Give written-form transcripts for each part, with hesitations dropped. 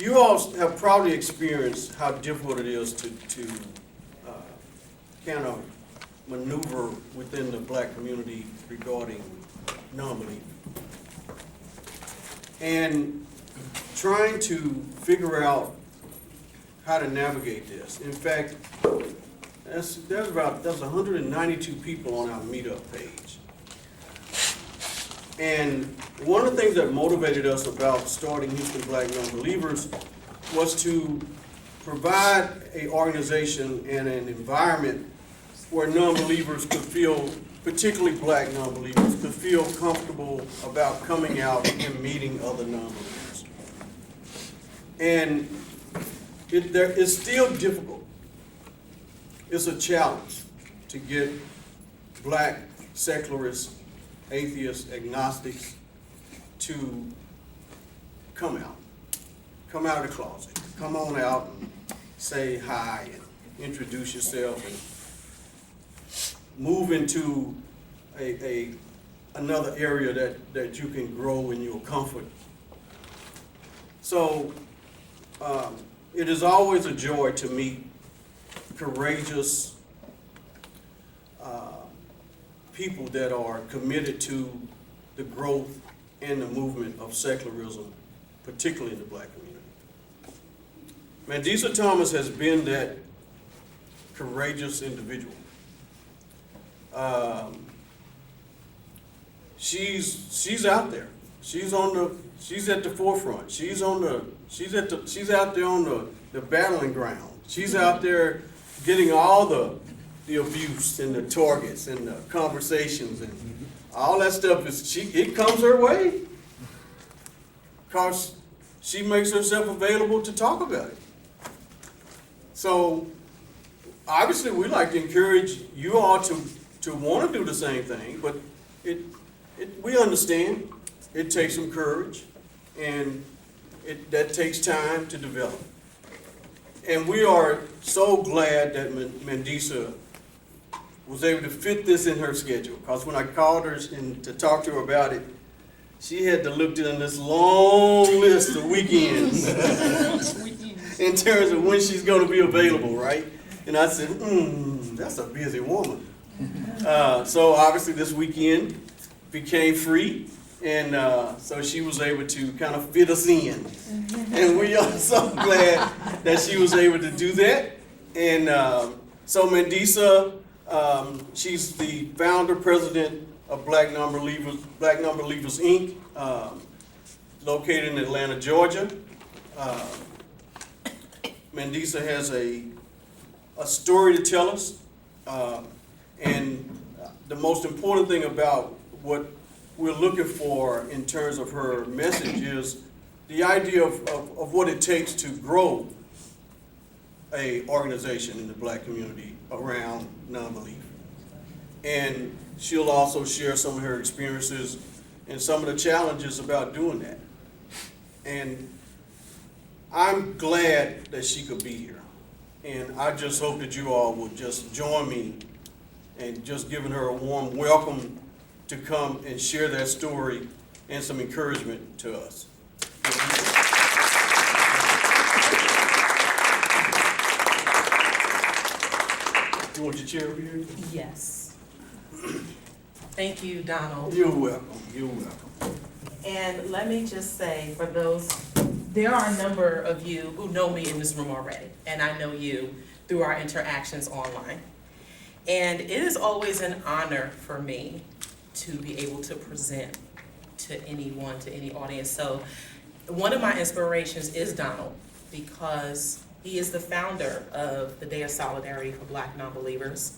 You all have probably experienced how difficult it is to kind of maneuver within the black community regarding non-belief. And trying to figure out how to navigate this. In fact, there's 192 people on our meetup page. And one of the things that motivated us about starting Houston Black Nonbelievers was to provide an organization and an environment where non-believers could feel, particularly black non-believers, could feel comfortable about coming out and meeting other non-believers. And it's still difficult. It's a challenge to get black secularists, atheists, agnostics to come out of the closet, come on out and say hi and introduce yourself and move into another area that you can grow in your comfort. So it is always a joy to meet courageous people that are committed to the growth and the movement of secularism, particularly in the black community. Mandisa Thomas has been that courageous individual. She's out there. She's at the forefront. She's out there on the battling ground. She's out there getting all the abuse and the targets and the conversations and all that stuff. It comes her way because she makes herself available to talk about it. So obviously we like to encourage you all to want to do the same thing, but we understand it takes some courage and that takes time to develop. And we are so glad that Mandisa was able to fit this in her schedule, because when I called her to talk to her about it, she had to look down this long list of weekends in terms of when she's going to be available, right? And I said, that's a busy woman. So obviously this weekend became free, and so she was able to kind of fit us in. And we are so glad that she was able to do that. And so Mandisa, she's the founder, president of Black Nonbelievers, Inc., located in Atlanta, Georgia. Mandisa has a story to tell us, and the most important thing about what we're looking for in terms of her message is the idea of what it takes to grow an organization in the black community around non-belief. And she'll also share some of her experiences and some of the challenges about doing that. And I'm glad that she could be here. And I just hope that you all will just join me and just giving her a warm welcome to come and share that story and some encouragement to us. You want your chair over here? Yes. Thank you, Donald. You're welcome. You're welcome. And let me just say, for those, there are a number of you who know me in this room already, and I know you through our interactions online. And it is always an honor for me to be able to present to anyone, to any audience. So one of my inspirations is Donald, because he is the founder of the Day of Solidarity for Black Nonbelievers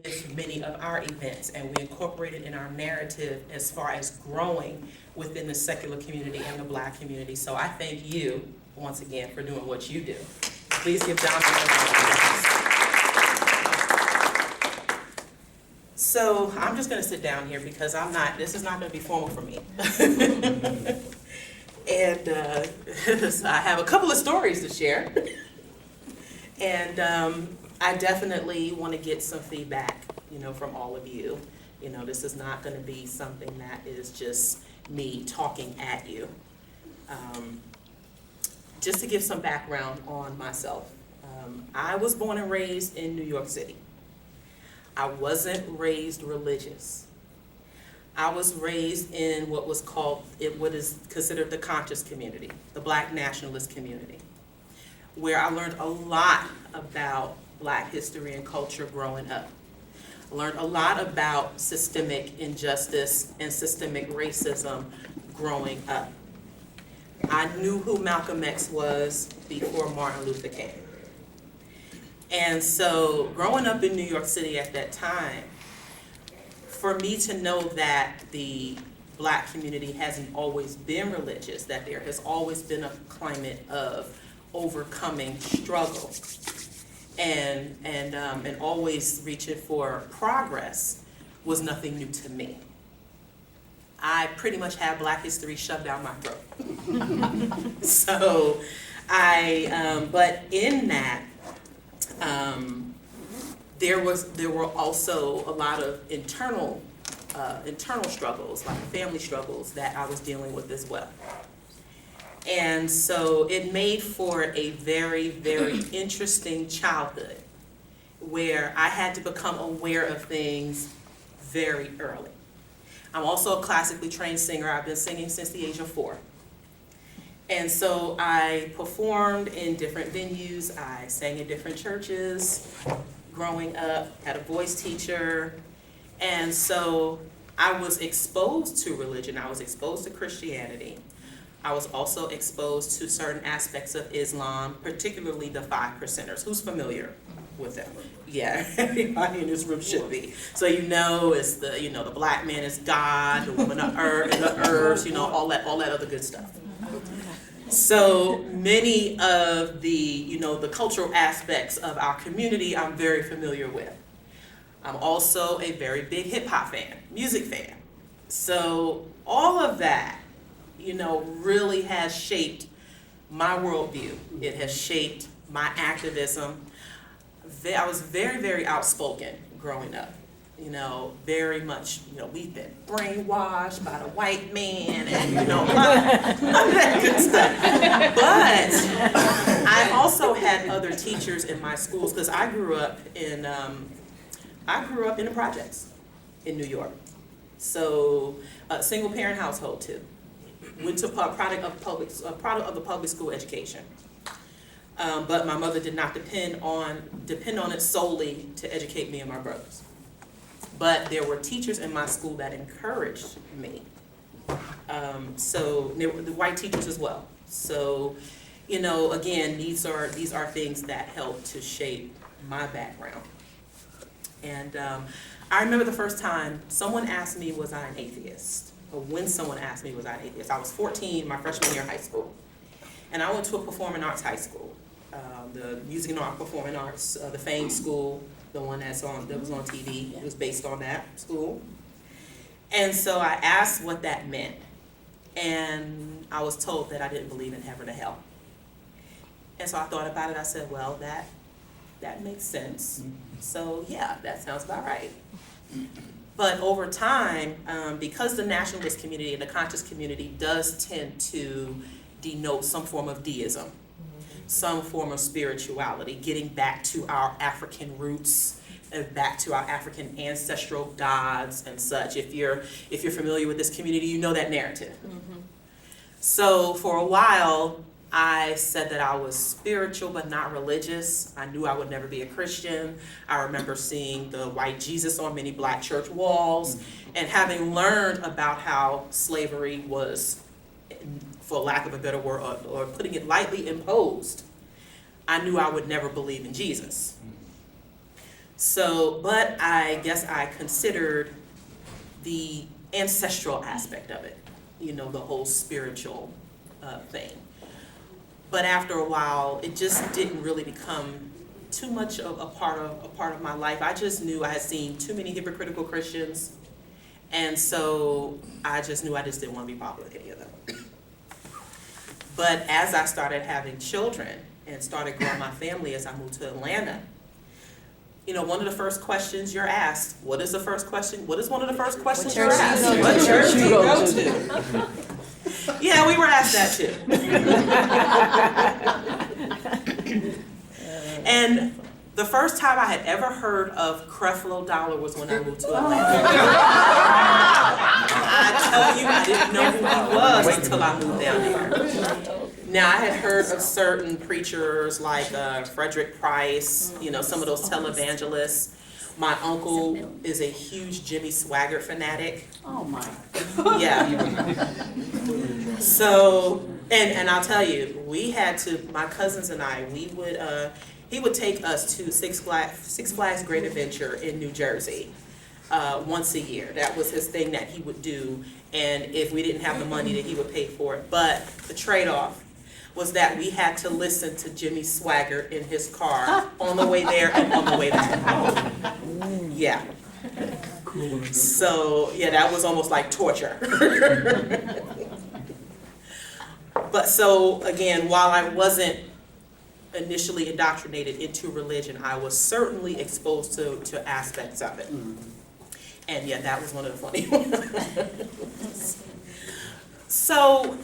with many of our events, and we incorporate it in our narrative as far as growing within the secular community and the black community. So I thank you once again for doing what you do. Please give Donald a round of applause. So I'm just going to sit down here because this is not going to be formal for me. And so I have a couple of stories to share. And I definitely want to get some feedback, from all of you. This is not going to be something that is just me talking at you. just to give some background on myself, I was born and raised in New York City. I wasn't raised religious. I was raised in what is considered the conscious community, the Black nationalist community, where I learned a lot about Black history and culture growing up. I learned a lot about systemic injustice and systemic racism growing up. I knew who Malcolm X was before Martin Luther King. And so growing up in New York City at that time, for me to know that the Black community hasn't always been religious, that there has always been a climate of overcoming struggle and always reaching for progress, was nothing new to me. I pretty much had Black history shoved down my throat. So but in that, there were also a lot of internal struggles, like family struggles, that I was dealing with as well. And so it made for a very, very interesting childhood, where I had to become aware of things very early. I'm also a classically trained singer. I've been singing since the age of 4. And so I performed in different venues. I sang in different churches growing up, had a voice teacher. And so I was exposed to religion. I was exposed to Christianity. I was also exposed to certain aspects of Islam, particularly the 5 percenters. Who's familiar with them? Yeah, everybody in this room should be. So it's the Black man is God, the woman of earth, and the earth, all that other good stuff. So many of the cultural aspects of our community I'm very familiar with. I'm also a very big hip hop fan, music fan. So all of that, really has shaped my worldview. It has shaped my activism. I was very, very outspoken growing up. Very much, we've been brainwashed by the white man and, all that good stuff. But I also had other teachers in my schools, because I grew up in the projects in New York. So a single parent household too. Went to product of the public school education. But my mother did not depend on it solely to educate me and my brothers. But there were teachers in my school that encouraged me. So there were the white teachers as well. So, again, these are things that help to shape my background. And I remember the first time someone asked me, was I an atheist? Or when someone asked me, was I an atheist? I was 14, my freshman year of high school. And I went to a performing arts high school, the Music and Art Performing Arts, the famed school, the one that was on TV. It was based on that school. And so I asked what that meant. And I was told that I didn't believe in heaven or hell. And so I thought about it. I said, well, that makes sense. So yeah, that sounds about right. But over time, because the nationalist community and the conscious community does tend to denote some form of deism, some form of spirituality, getting back to our African roots and back to our African ancestral gods and such. If you're familiar with this community, you know that narrative. Mm-hmm. So for a while, I said that I was spiritual but not religious. I knew I would never be a Christian. I remember seeing the white Jesus on many Black church walls and having learned about how slavery was, for lack of a better word, or putting it lightly, imposed. I knew I would never believe in Jesus. So, but I guess I considered the ancestral aspect of it, the whole spiritual thing. But after a while, it just didn't really become too much of a part of my life. I just knew I had seen too many hypocritical Christians, and so I just knew I just didn't want to be popular with any of them. But as I started having children and started growing my family as I moved to Atlanta, one of the first questions you're asked, what is the first question? What is one of the first questions you're asked? What church do you go to? Yeah, we were asked that too. And the first time I had ever heard of Creflo Dollar was when I moved to Atlanta. I tell you, I didn't know who he was until I moved down here. Now, I had heard of certain preachers like Frederick Price, you know, some of those televangelists. My uncle is a huge Jimmy Swaggart fanatic. Oh my. Yeah. So, and I'll tell you, we had to, my cousins and I, we would, he would take us to Six Flags Great Adventure in New Jersey once a year. That was his thing that he would do. And if we didn't have the money, then he would pay for it. But the trade-off was that we had to listen to Jimmy Swaggart in his car on the way there and on the way back home. Yeah. So, yeah, that was almost like torture. But so, again, while I wasn't initially indoctrinated into religion, I was certainly exposed to aspects of it. And yeah, that was one of the funny ones. So,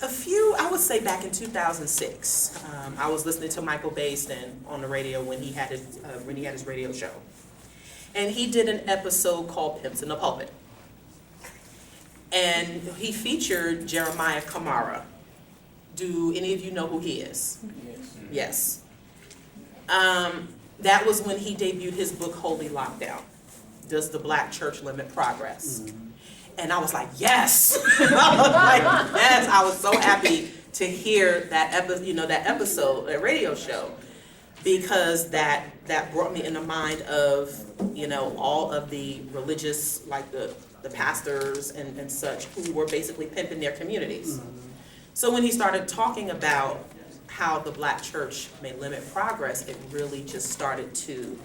I would say back in 2006, I was listening to Michael Baisden on the radio when he had his radio show. And he did an episode called Pimps in the Pulpit. And he featured Jeremiah Kamara. Do any of you know who he is? Yes. That was when he debuted his book, Holy Lockdown. Does the Black Church Limit Progress? And I was like, yes! I was like, yes! I was so happy to hear that episode, that radio show, because that brought me in the mind of, you know, all of the religious, like the pastors and such, who were basically pimping their communities. So when he started talking about how the Black church may limit progress, it really just started to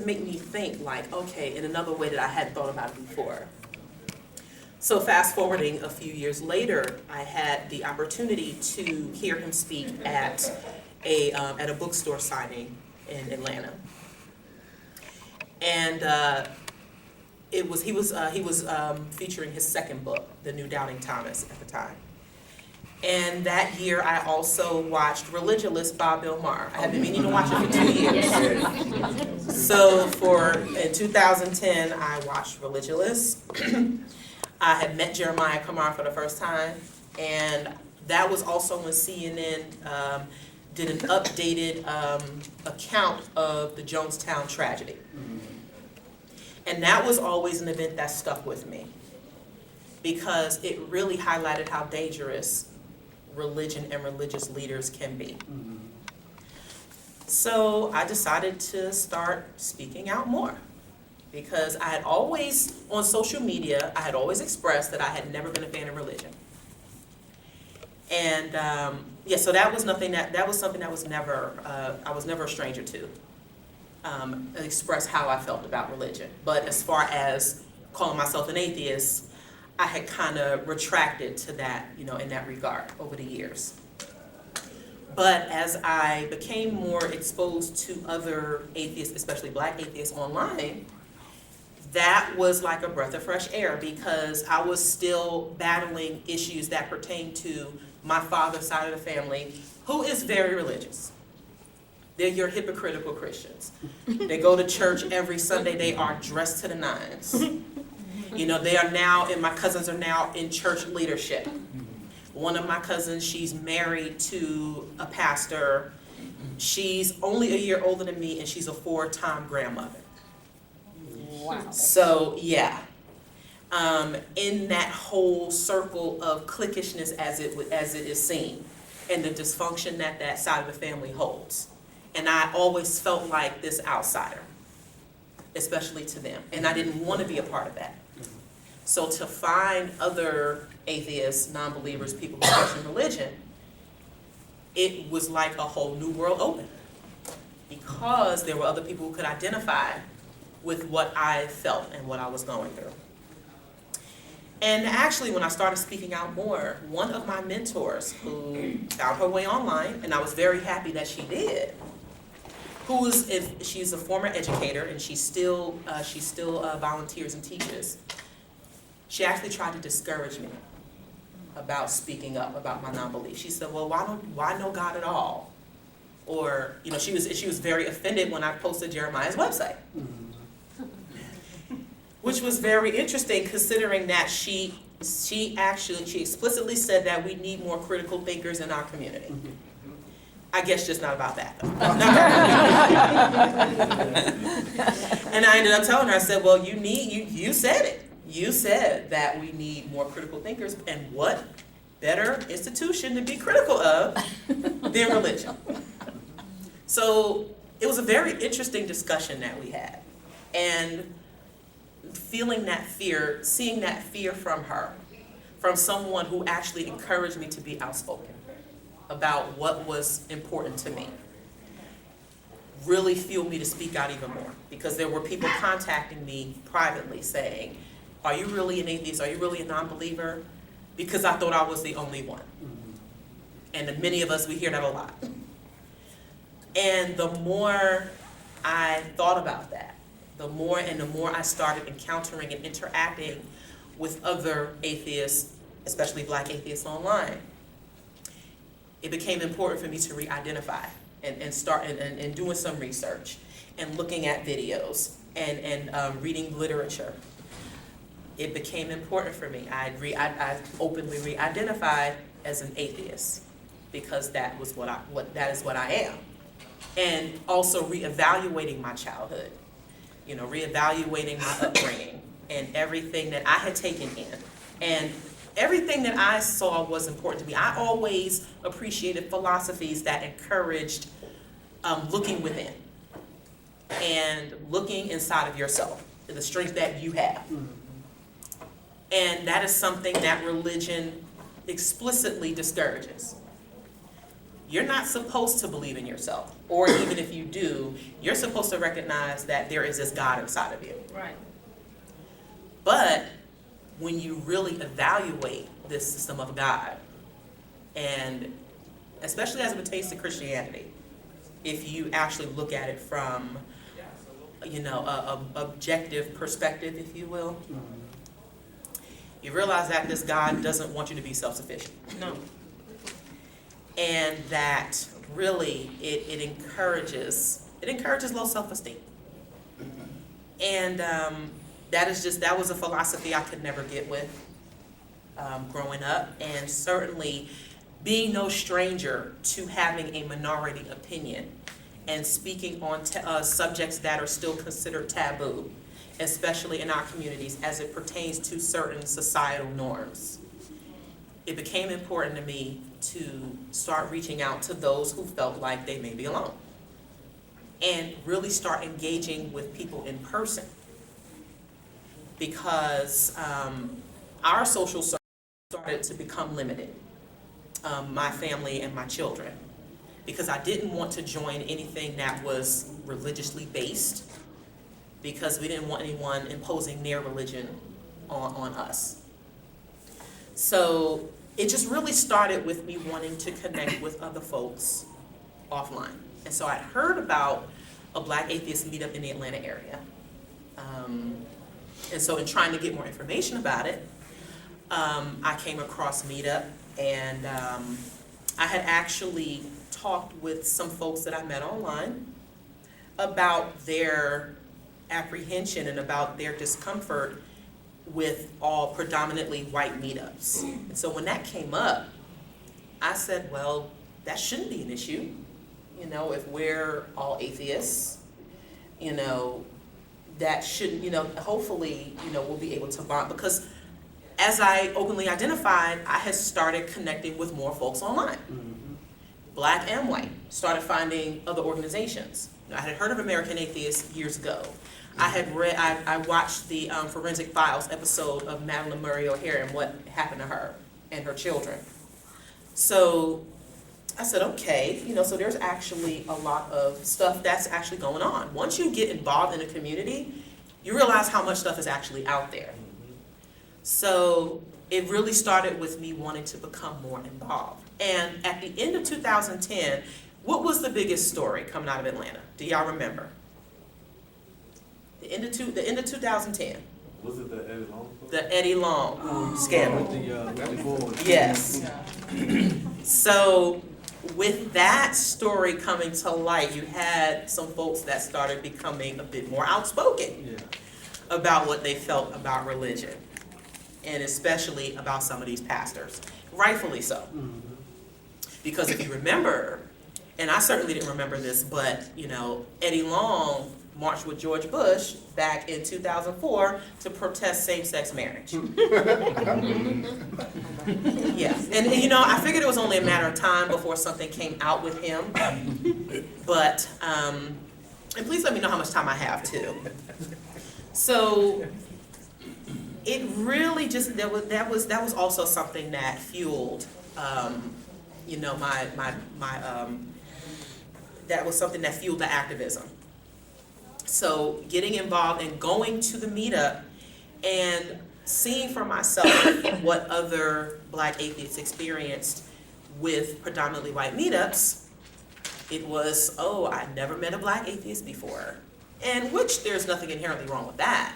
make me think, like, okay, in another way that I hadn't thought about it before. So fast forwarding a few years later, I had the opportunity to hear him speak at a bookstore signing in Atlanta, and he was featuring his second book, The New Doubting Thomas, at the time. And that year, I also watched Religulous by Bill Maher. I had been meaning to watch it for 2 years. So in 2010, I watched Religulous. I had met Jeremiah Kamara for the first time, and that was also when CNN did an updated account of the Jonestown tragedy. And that was always an event that stuck with me, because it really highlighted how dangerous religion and religious leaders can be. So I decided to start speaking out more, because I had always, on social media, I had always expressed that I had never been a fan of religion. And so that was something that was never, I was never a stranger to, express how I felt about religion. But as far as calling myself an atheist, I had kind of retracted to that, you know, in that regard over the years. But as I became more exposed to other atheists, especially Black atheists online, that was like a breath of fresh air, because I was still battling issues that pertain to my father's side of the family, who is very religious. They're your hypocritical Christians. They go to church every Sunday. They are dressed to the nines. You know, they are now, and my cousins are now in church leadership. One of my cousins, she's married to a pastor. She's only a year older than me, and she's a 4-time grandmother. Wow. So, yeah. In that whole circle of cliquishness, as it is seen, and the dysfunction that side of the family holds. And I always felt like this outsider, especially to them. And I didn't want to be a part of that. So to find other atheists, non-believers, people who question religion, it was like a whole new world open, because there were other people who could identify with what I felt and what I was going through. And actually, when I started speaking out more, one of my mentors, who found her way online, and I was very happy that she did, she's a former educator, and she still volunteers and teaches. She actually tried to discourage me about speaking up about my non-belief. She said, well, why know God at all? Or, you know, she was very offended when I posted Jeremiah's website. Which was very interesting considering that she explicitly said that we need more critical thinkers in our community. I guess just not about that though. And I ended up telling her, I said, well, you said it. You said that we need more critical thinkers, and what better institution to be critical of than religion? So it was a very interesting discussion that we had. And feeling that fear, seeing that fear from her, from someone who actually encouraged me to be outspoken about what was important to me, really fueled me to speak out even more. Because there were people contacting me privately saying, are you really an atheist? Are you really a non-believer? Because I thought I was the only one. And many of us, we hear that a lot. And the more I thought about that, the more I started encountering and interacting with other atheists, especially Black atheists online, it became important for me to re-identify and start and doing some research and looking at videos and reading literature. It became important for me. I openly re-identified as an atheist because that is what I am. And also re-evaluating my childhood, you know, re-evaluating my upbringing and everything that I had taken in. And everything that I saw was important to me. I always appreciated philosophies that encouraged looking within and looking inside of yourself, the strength that you have. And that is something that religion explicitly discourages. You're not supposed to believe in yourself, or even if you do, you're supposed to recognize that there is this God inside of you. Right. But when you really evaluate this system of God, and especially as it pertains to Christianity, if you actually look at it from, you know, a objective perspective, if you will, you realize that this God doesn't want you to be self-sufficient. No. And that really it encourages low self-esteem. And that was a philosophy I could never get with growing up, and certainly being no stranger to having a minority opinion and speaking on subjects that are still considered taboo, especially in our communities as it pertains to certain societal norms. It became important to me to start reaching out to those who felt like they may be alone and really start engaging with people in person, because our social circle started to become limited, my family and my children, because I didn't want to join anything that was religiously based, because we didn't want anyone imposing their religion on us. So it just really started with me wanting to connect with other folks offline. And so I'd heard about a Black atheist meetup in the Atlanta area. And so in trying to get more information about it, I came across Meetup, and I had actually talked with some folks that I met online about their apprehension and about their discomfort with all predominantly white meetups. And so when that came up, I said, well, that shouldn't be an issue. You know, if we're all atheists, you know, that shouldn't, you know, hopefully, you know, we'll be able to bond, because as I openly identified, I had started connecting with more folks online. Black and white, started finding other organizations. I had heard of American Atheists years ago. I watched the Forensic Files episode of Madeline Murray O'Hare and what happened to her and her children. So I said, okay, you know, so there's actually a lot of stuff that's actually going on. Once you get involved in a community, you realize how much stuff is actually out there. So it really started with me wanting to become more involved. And at the end of 2010, what was the biggest story coming out of Atlanta? Do y'all remember? The end of 2010. Was it the Eddie Long? The Eddie Long scandal. The board. Yes. So with that story coming to light, you had some folks that started becoming a bit more outspoken about what they felt about religion, and especially about some of these pastors, rightfully so. Because if you remember, and I certainly didn't remember this, but Eddie Long marched with George Bush back in 2004 to protest same-sex marriage. Yeah, and I figured it was only a matter of time before something came out with him. But and please let me know how much time I have too. So it really just that was also something that fueled that was something that fueled the activism. So getting involved and going to the meetup and seeing for myself what other Black atheists experienced with predominantly white meetups, it was, oh, I'd never met a Black atheist before. And which there's nothing inherently wrong with that.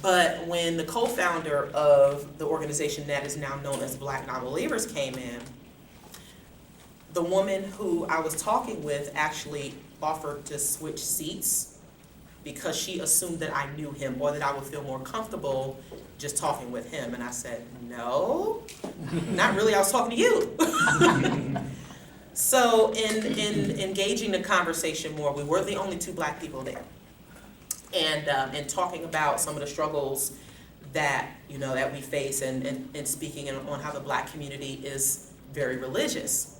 But when the co-founder of the organization that is now known as Black Nonbelievers came in, the woman who I was talking with actually offered to switch seats because she assumed that I knew him or that I would feel more comfortable just talking with him. And I said, no, not really, I was talking to you. So in engaging the conversation more, we were the only two Black people there. And talking about some of the struggles that, that we face and speaking on how the Black community is very religious.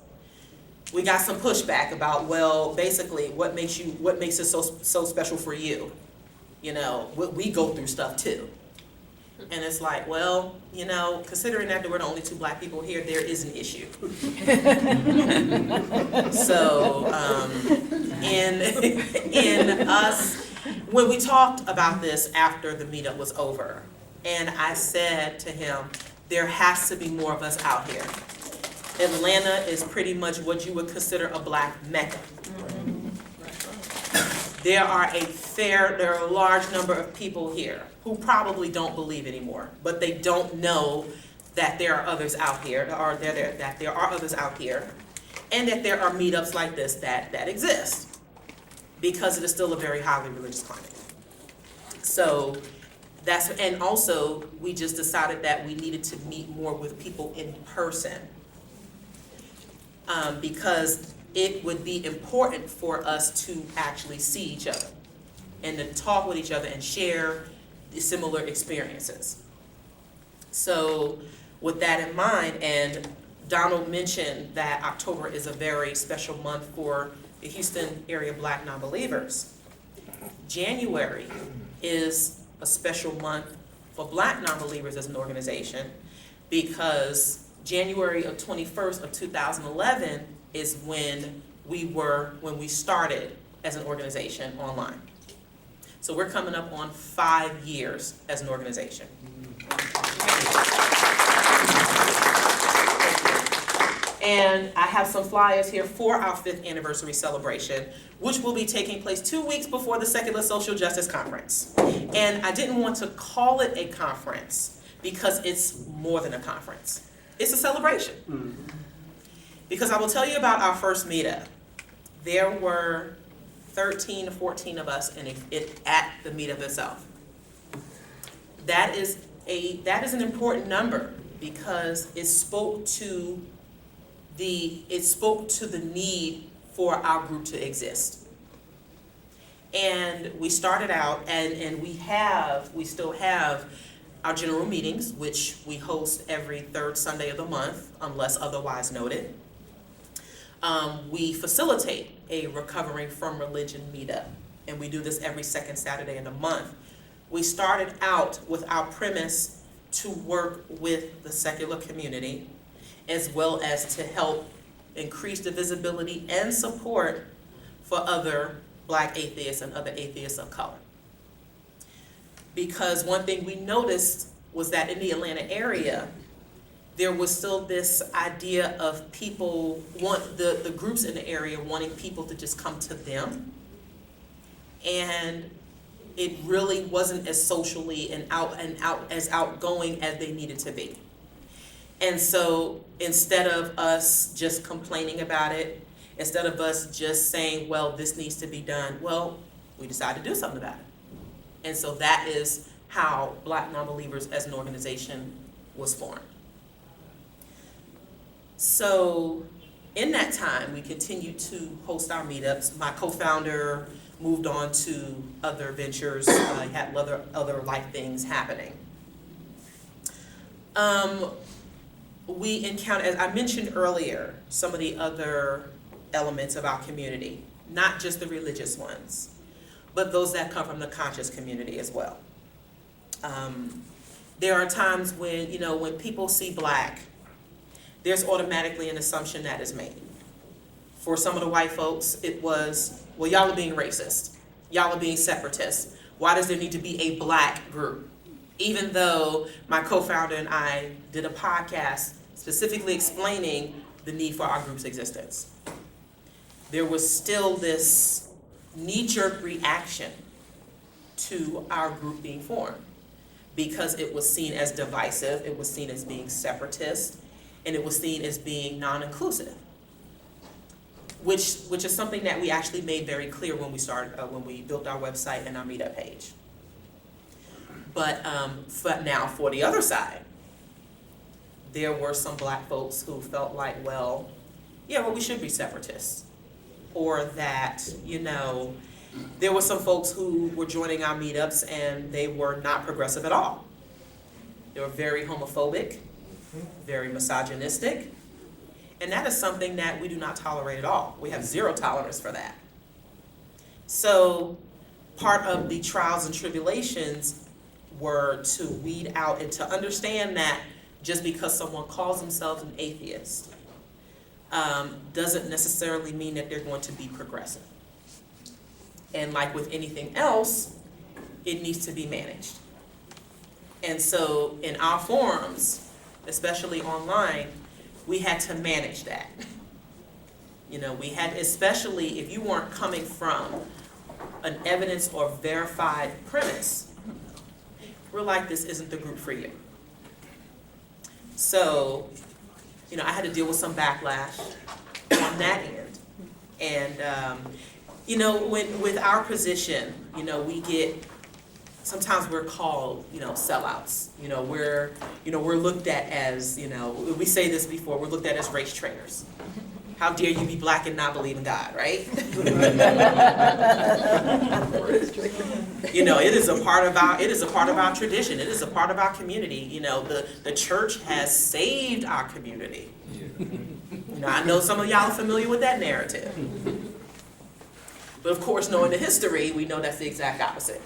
We got some pushback about, well, basically, what makes it so special for you? We go through stuff too. And it's like, well, considering that we're the only two Black people here, there is an issue. So, in us, when we talked about this after the meetup was over, and I said to him, there has to be more of us out here. Atlanta is pretty much what you would consider a Black Mecca. There are a large number of people here who probably don't believe anymore, but they don't know that there are others out here, that there are others out here, and that there are meetups like this that exist, because it is still a very highly religious climate. So and also we just decided that we needed to meet more with people in person. Because it would be important for us to actually see each other and to talk with each other and share similar experiences. So with that in mind, and Donald mentioned that October is a very special month for the Houston area Black Nonbelievers. January is a special month for Black Nonbelievers as an organization, because January of 21st of 2011 is when we started as an organization online. So we're coming up on 5 years as an organization. And I have some flyers here for our 5th anniversary celebration, which will be taking place 2 weeks before the Secular Social Justice Conference. And I didn't want to call it a conference because it's more than a conference. It's a celebration. Because I will tell you about our first meetup. There were 13 to 14 of us at the meetup itself. That is an important number because it spoke to the need for our group to exist. And we started out, and we still have our general meetings, which we host every 3rd Sunday of the month, unless otherwise noted. We facilitate a Recovering from Religion meetup, and we do this every 2nd Saturday in the month. We started out with our premise to work with the secular community, as well as to help increase the visibility and support for other Black atheists and other atheists of color. Because one thing we noticed was that in the Atlanta area, there was still this idea of the groups in the area wanting people to just come to them. And it really wasn't as socially and outgoing as they needed to be. And so instead of us just complaining about it, instead of us just saying, well, this needs to be done, well, we decided to do something about it. And so that is how Black Nonbelievers as an organization was formed. So in that time, we continued to host our meetups. My co-founder moved on to other ventures, had other life things happening. We encountered, as I mentioned earlier, some of the other elements of our community, not just the religious ones, but those that come from the conscious community as well. There are times when, when people see Black, there's automatically an assumption that is made. For some of the white folks, it was, well, y'all are being racist. Y'all are being separatist. Why does there need to be a Black group? Even though my co-founder and I did a podcast specifically explaining the need for our group's existence, there was still this knee-jerk reaction to our group being formed because it was seen as divisive, it was seen as being separatist, and it was seen as being non-inclusive, which is something that we actually made very clear when we started, when we built our website and our meetup page. But now for the other side, there were some Black folks who felt like, well, we should be separatists. Or that, there were some folks who were joining our meetups and they were not progressive at all. They were very homophobic, very misogynistic, and that is something that we do not tolerate at all. We have zero tolerance for that. So part of the trials and tribulations were to weed out and to understand that just because someone calls themselves an atheist doesn't necessarily mean that they're going to be progressive. And like with anything else, it needs to be managed. And so in our forums, especially online, we had to manage that. We had, especially if you weren't coming from an evidence or verified premise, we're like, this isn't the group for you. So, I had to deal with some backlash on that end. And, with our position, we get, sometimes we're called, sellouts. We're looked at as, we say this before, we're looked at as race traitors. How dare you be Black and not believe in God, right? It is a part of our tradition. It is a part of our community. The church has saved our community. I know some of y'all are familiar with that narrative. But of course, knowing the history, we know that's the exact opposite.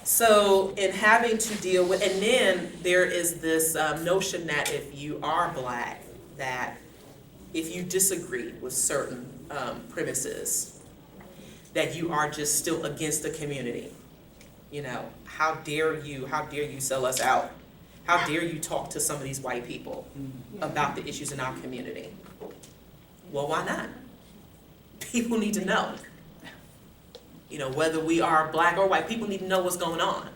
So in having to deal with, and then there is this notion that if you are Black, that if you disagree with certain premises, that you are just still against the community. How dare you sell us out? How dare you talk to some of these white people about the issues in our community? Well, why not? People need to know. Whether we are Black or white, people need to know what's going on.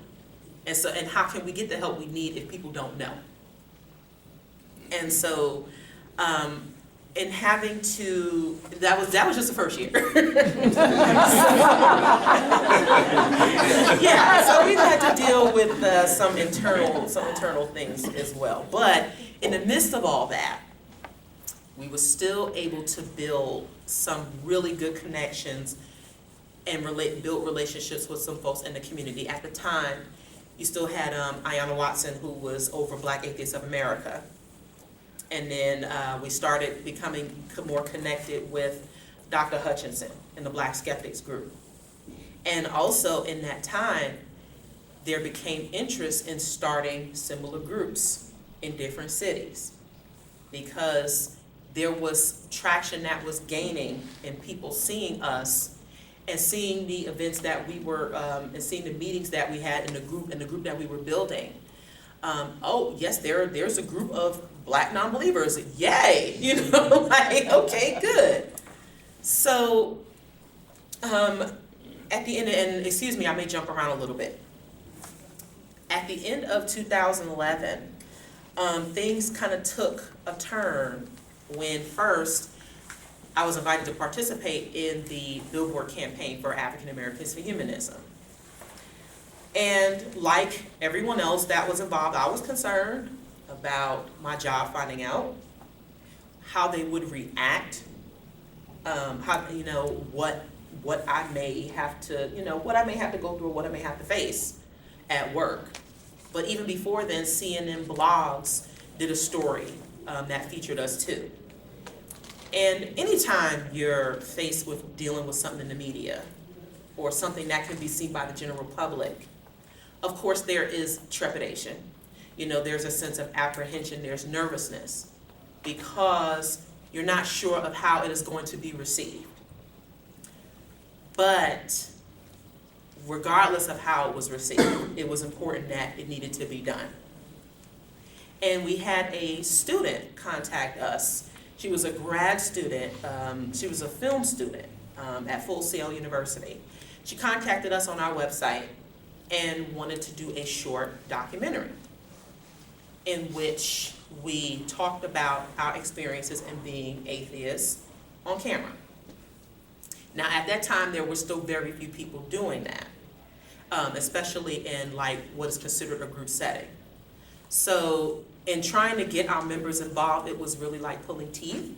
And how can we get the help we need if people don't know? And so, in having to, that was just the first year. So we've had to deal with some internal things as well. But in the midst of all that, we were still able to build some really good connections and build relationships with some folks in the community. At the time, you still had Ayanna Watson, who was over Black Atheists of America. And then we started becoming more connected with Dr. Hutchinson and the Black Skeptics group. And also in that time, there became interest in starting similar groups in different cities because there was traction that was gaining in people seeing us and seeing the events that we were, and seeing the meetings that we had in the group that we were building. Oh yes, there's a group of Black Nonbelievers, yay! Okay, good. So, at the end, and excuse me, I may jump around a little bit. At the end of 2011, things kind of took a turn when first I was invited to participate in the Billboard campaign for African Americans for Humanism. And like everyone else that was involved, I was concerned about my job finding out how they would react, what I may have to, what I may have to go through, what I may have to face at work. But even before then, CNN blogs did a story that featured us too. And anytime you're faced with dealing with something in the media or something that can be seen by the general public, of course there is trepidation. There's a sense of apprehension, there's nervousness, because you're not sure of how it is going to be received. But regardless of how it was received, it was important that it needed to be done. And we had a student contact us. She was a grad student, she was a film student at Full Sail University. She contacted us on our website and wanted to do a short documentary in which we talked about our experiences in being atheists on camera. Now at that time there were still very few people doing that, especially in what is considered a group setting. So in trying to get our members involved, it was really like pulling teeth,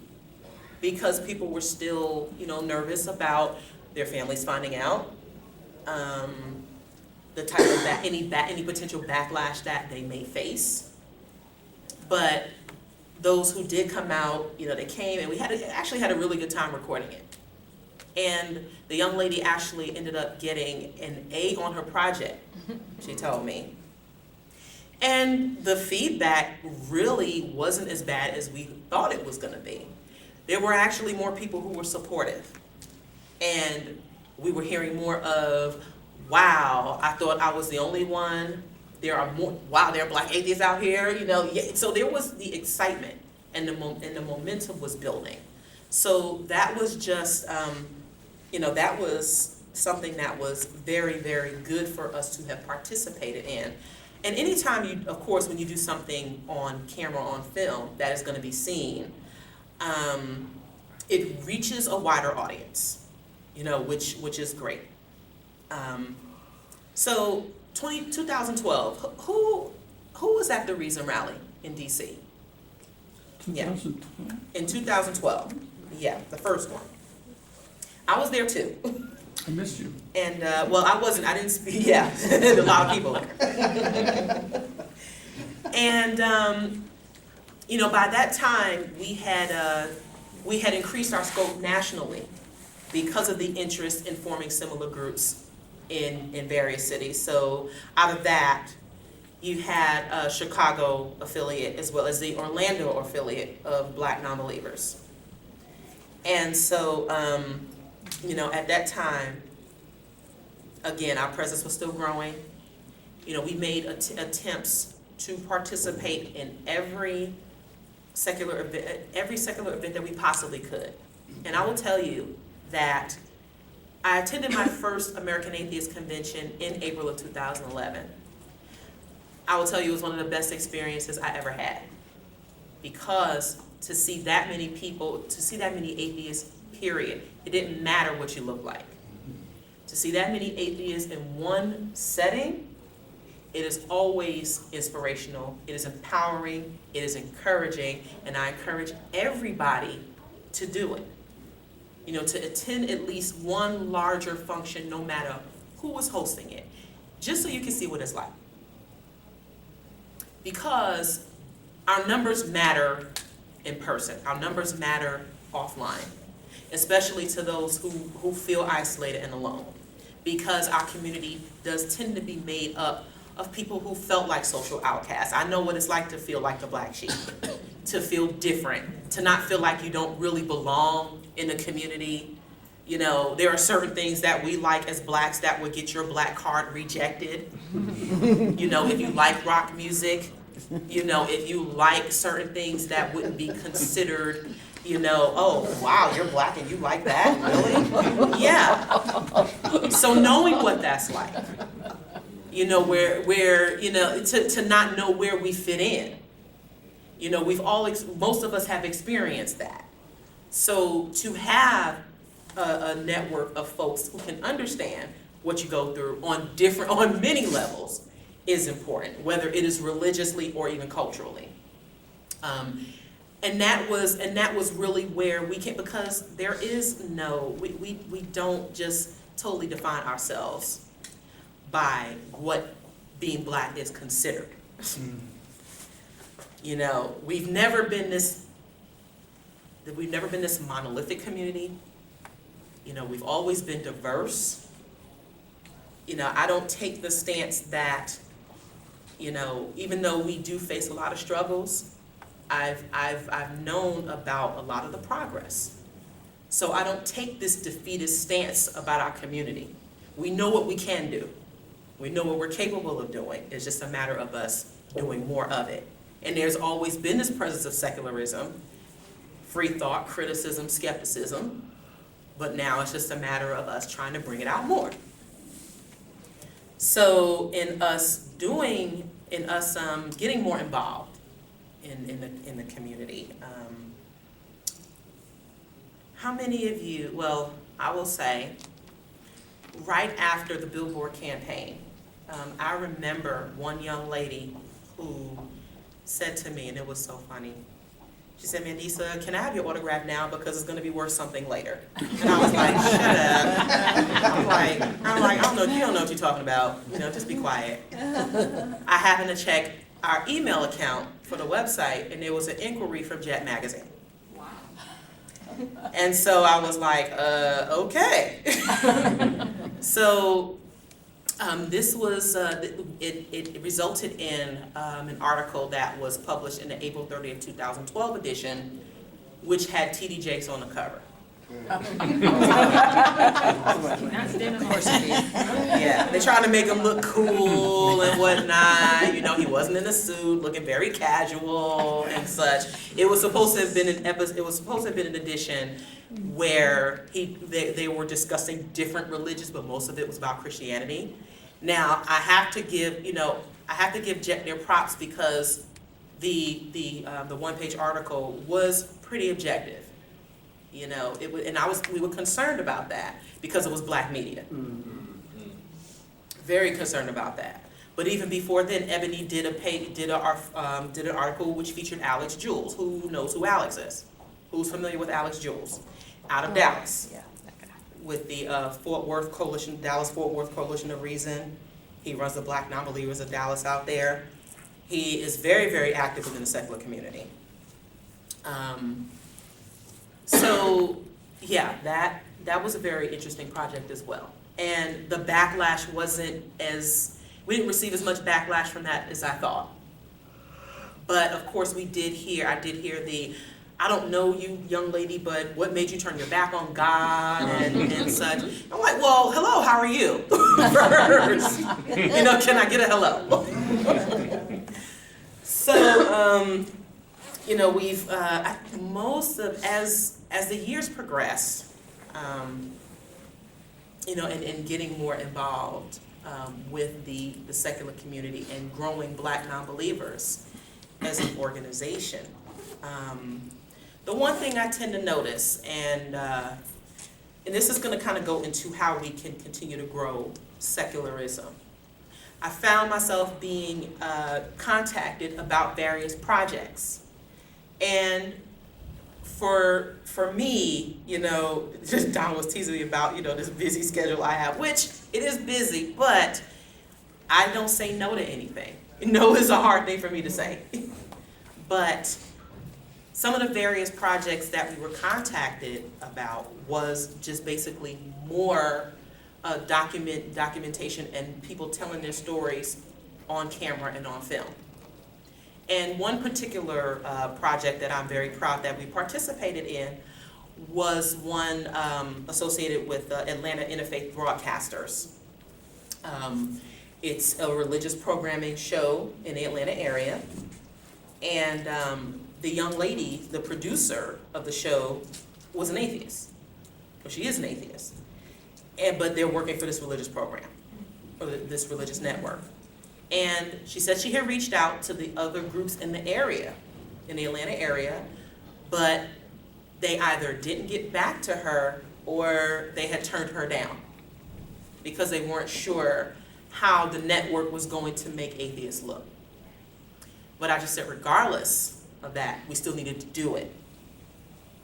because people were still, nervous about their families finding out, the type of any potential backlash that they may face. But those who did come out, they came, and we actually had a really good time recording it. And the young lady actually ended up getting an A on her project, she told me. And the feedback really wasn't as bad as we thought it was going to be. There were actually more people who were supportive. And we were hearing more of, wow, I thought I was the only one. There are more, wow, there are Black atheists out here, Yeah. So there was the excitement, and the momentum was building. So that was just, that was something that was very, very good for us to have participated in. And anytime of course, when you do something on camera, on film, that is going to be seen, it reaches a wider audience, which is great. So 2012, who was at the Reason Rally in DC? 2012. Yeah. In 2012, yeah, the first one. I was there too. I missed you. And, I wasn't, I didn't speak, yeah, a lot of people there. And, by that time, we had increased our scope nationally because of the interest in forming similar groups in various cities. So out of that, you had a Chicago affiliate as well as the Orlando affiliate of Black Nonbelievers. And so, at that time, again, our presence was still growing. We made attempts to participate in every secular event that we possibly could. And I will tell you that I attended my first American Atheist Convention in April of 2011. I will tell you it was one of the best experiences I ever had, because to see that many people, to see that many atheists, period, it didn't matter what you look like. To see that many atheists in one setting, it is always inspirational, it is empowering, it is encouraging, and I encourage everybody to do it. To attend at least one larger function, no matter who is hosting it, just so you can see what it's like. Because our numbers matter in person, our numbers matter offline, especially to those who feel isolated and alone. Because our community does tend to be made up of people who felt like social outcasts. I know what it's like to feel like the black sheep, to feel different, to not feel like you don't really belong in the community. There are certain things that we like as blacks that would get your black card rejected. If you like rock music, if you like certain things that wouldn't be considered, oh, wow, you're black and you like that? Really? Yeah. So knowing what that's like, where to not know where we fit in, You know, most of us have experienced that. So to have a network of folks who can understand what you go through on many levels is important, whether it is religiously or even culturally. And that was really where we came, because there is we don't just totally define ourselves by what being Black is considered. You know, we've never been this monolithic community. You know, we've always been diverse. You know, I don't take the stance that, you know, even though we do face a lot of struggles, I've known about a lot of the progress. So I don't take this defeatist stance about our community. We know what we can do. We know what we're capable of doing. It's just a matter of us doing more of it. And there's always been this presence of secularism, free thought, criticism, skepticism, but now it's just a matter of us trying to bring it out more. So in us getting more involved in the community, how many of you, well, I will say, right after the Billboard campaign, I remember one young lady who said to me, and it was so funny, she said, "Mandisa, can I have your autograph now, because it's gonna be worth something later?" And I was like, shut up. I'm like, I don't know, you don't know what you're talking about. You know, just be quiet. I happened to check our email account for the website, and there was an inquiry from Jet Magazine. Wow. And so I was like, okay. So this was, it resulted in an article that was published in the April 30th, 2012 edition, which had TD Jakes on the cover. Yeah, they tried to make him look cool and whatnot. You know, he wasn't in a suit, looking very casual and such. It was supposed to have been an edition where they were discussing different religions, but most of it was about Christianity. Now, I have to give Jet their props, because the one-page article was pretty objective. You know, we were concerned about that because it was Black media. Very concerned about that. But even before then, Ebony did an article which featured Alex Jules. Who knows who Alex is? Who's familiar with Alex Jules? Out of Dallas. Yeah. With the Dallas-Fort Worth Coalition of Reason. He runs the Black Nonbelievers of Dallas out there. He is very, very active within the secular community. So yeah, that was a very interesting project as well. And the backlash we didn't receive as much backlash from that as I thought. But of course I did hear I don't know you, young lady, but what made you turn your back on God and such? I'm like, well, hello, how are you? First, you know, can I get a hello? So, you know, we've as the years progress, you know, and getting more involved with the secular community and growing Black Nonbelievers as an organization. The one thing I tend to notice, and this is going to kind of go into how we can continue to grow secularism. I found myself being contacted about various projects. And for me, you know, just Don was teasing me about, you know, this busy schedule I have, which it is busy, but I don't say no to anything. No is a hard thing for me to say. But some of the various projects that we were contacted about was just basically more documentation and people telling their stories on camera and on film. And one particular project that I'm very proud that we participated in was one associated with Atlanta Interfaith Broadcasters. It's a religious programming show in the Atlanta area. And the young lady, the producer of the show, was an atheist. Well, she is an atheist. But they're working for this religious program, or this religious network. And she said she had reached out to the other groups in the area in the Atlanta area, but they either didn't get back to her or they had turned her down because they weren't sure how the network was going to make atheists look. But I just said, regardless of that, we still needed to do it.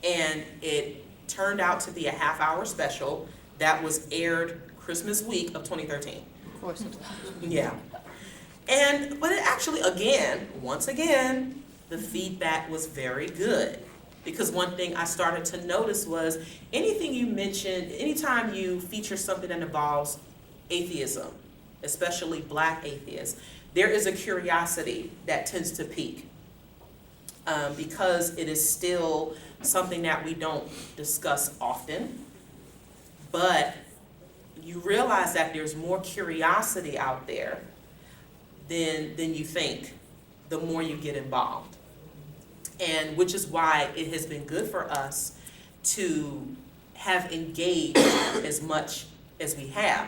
And it turned out to be a half-hour special that was aired Christmas week of 2013. Of course it was. Yeah. But it actually, once again, the feedback was very good. Because one thing I started to notice was anything you mention, anytime you feature something that involves atheism, especially Black atheists, there is a curiosity that tends to peak. Because it is still something that we don't discuss often, but you realize that there's more curiosity out there than you think, the more you get involved. And which is why it has been good for us to have engaged as much as we have,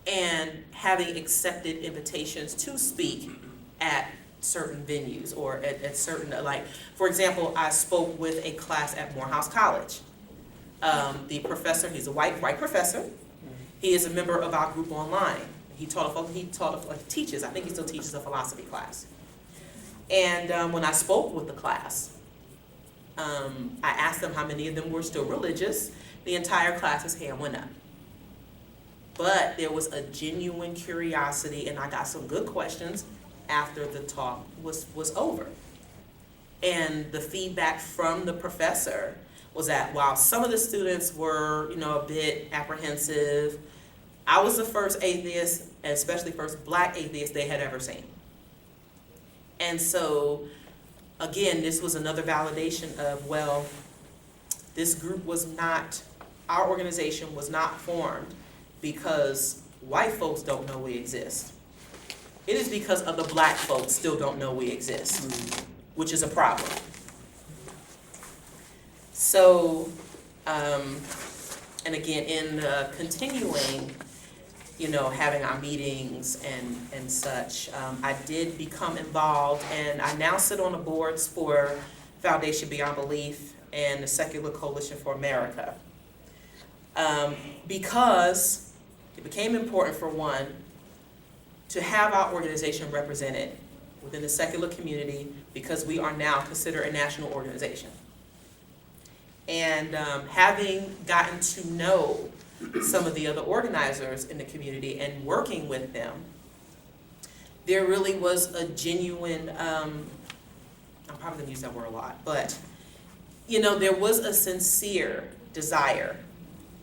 and having accepted invitations to speak at certain venues or at certain, like, for example, I spoke with a class at Morehouse College. The professor, he's a white professor. He is a member of our group online. He teaches, I think he still teaches a philosophy class. And when I spoke with the class, I asked them how many of them were still religious. The entire class's hand went up. But there was a genuine curiosity, and I got some good questions after the talk was over. And the feedback from the professor was that while some of the students were, a bit apprehensive, I was the first atheist, and especially first Black atheist they had ever seen. And so, again, this was another validation of, well, this group our organization was not formed because white folks don't know we exist. It is because other Black folks still don't know we exist, which is a problem. So, and again, in continuing, having our meetings and such, I did become involved, and I now sit on the boards for Foundation Beyond Belief and the Secular Coalition for America. Because it became important, for one, to have our organization represented within the secular community, because we are now considered a national organization. And having gotten to know some of the other organizers in the community and working with them, there really was a genuine, I'm probably gonna use that word a lot, but there was a sincere desire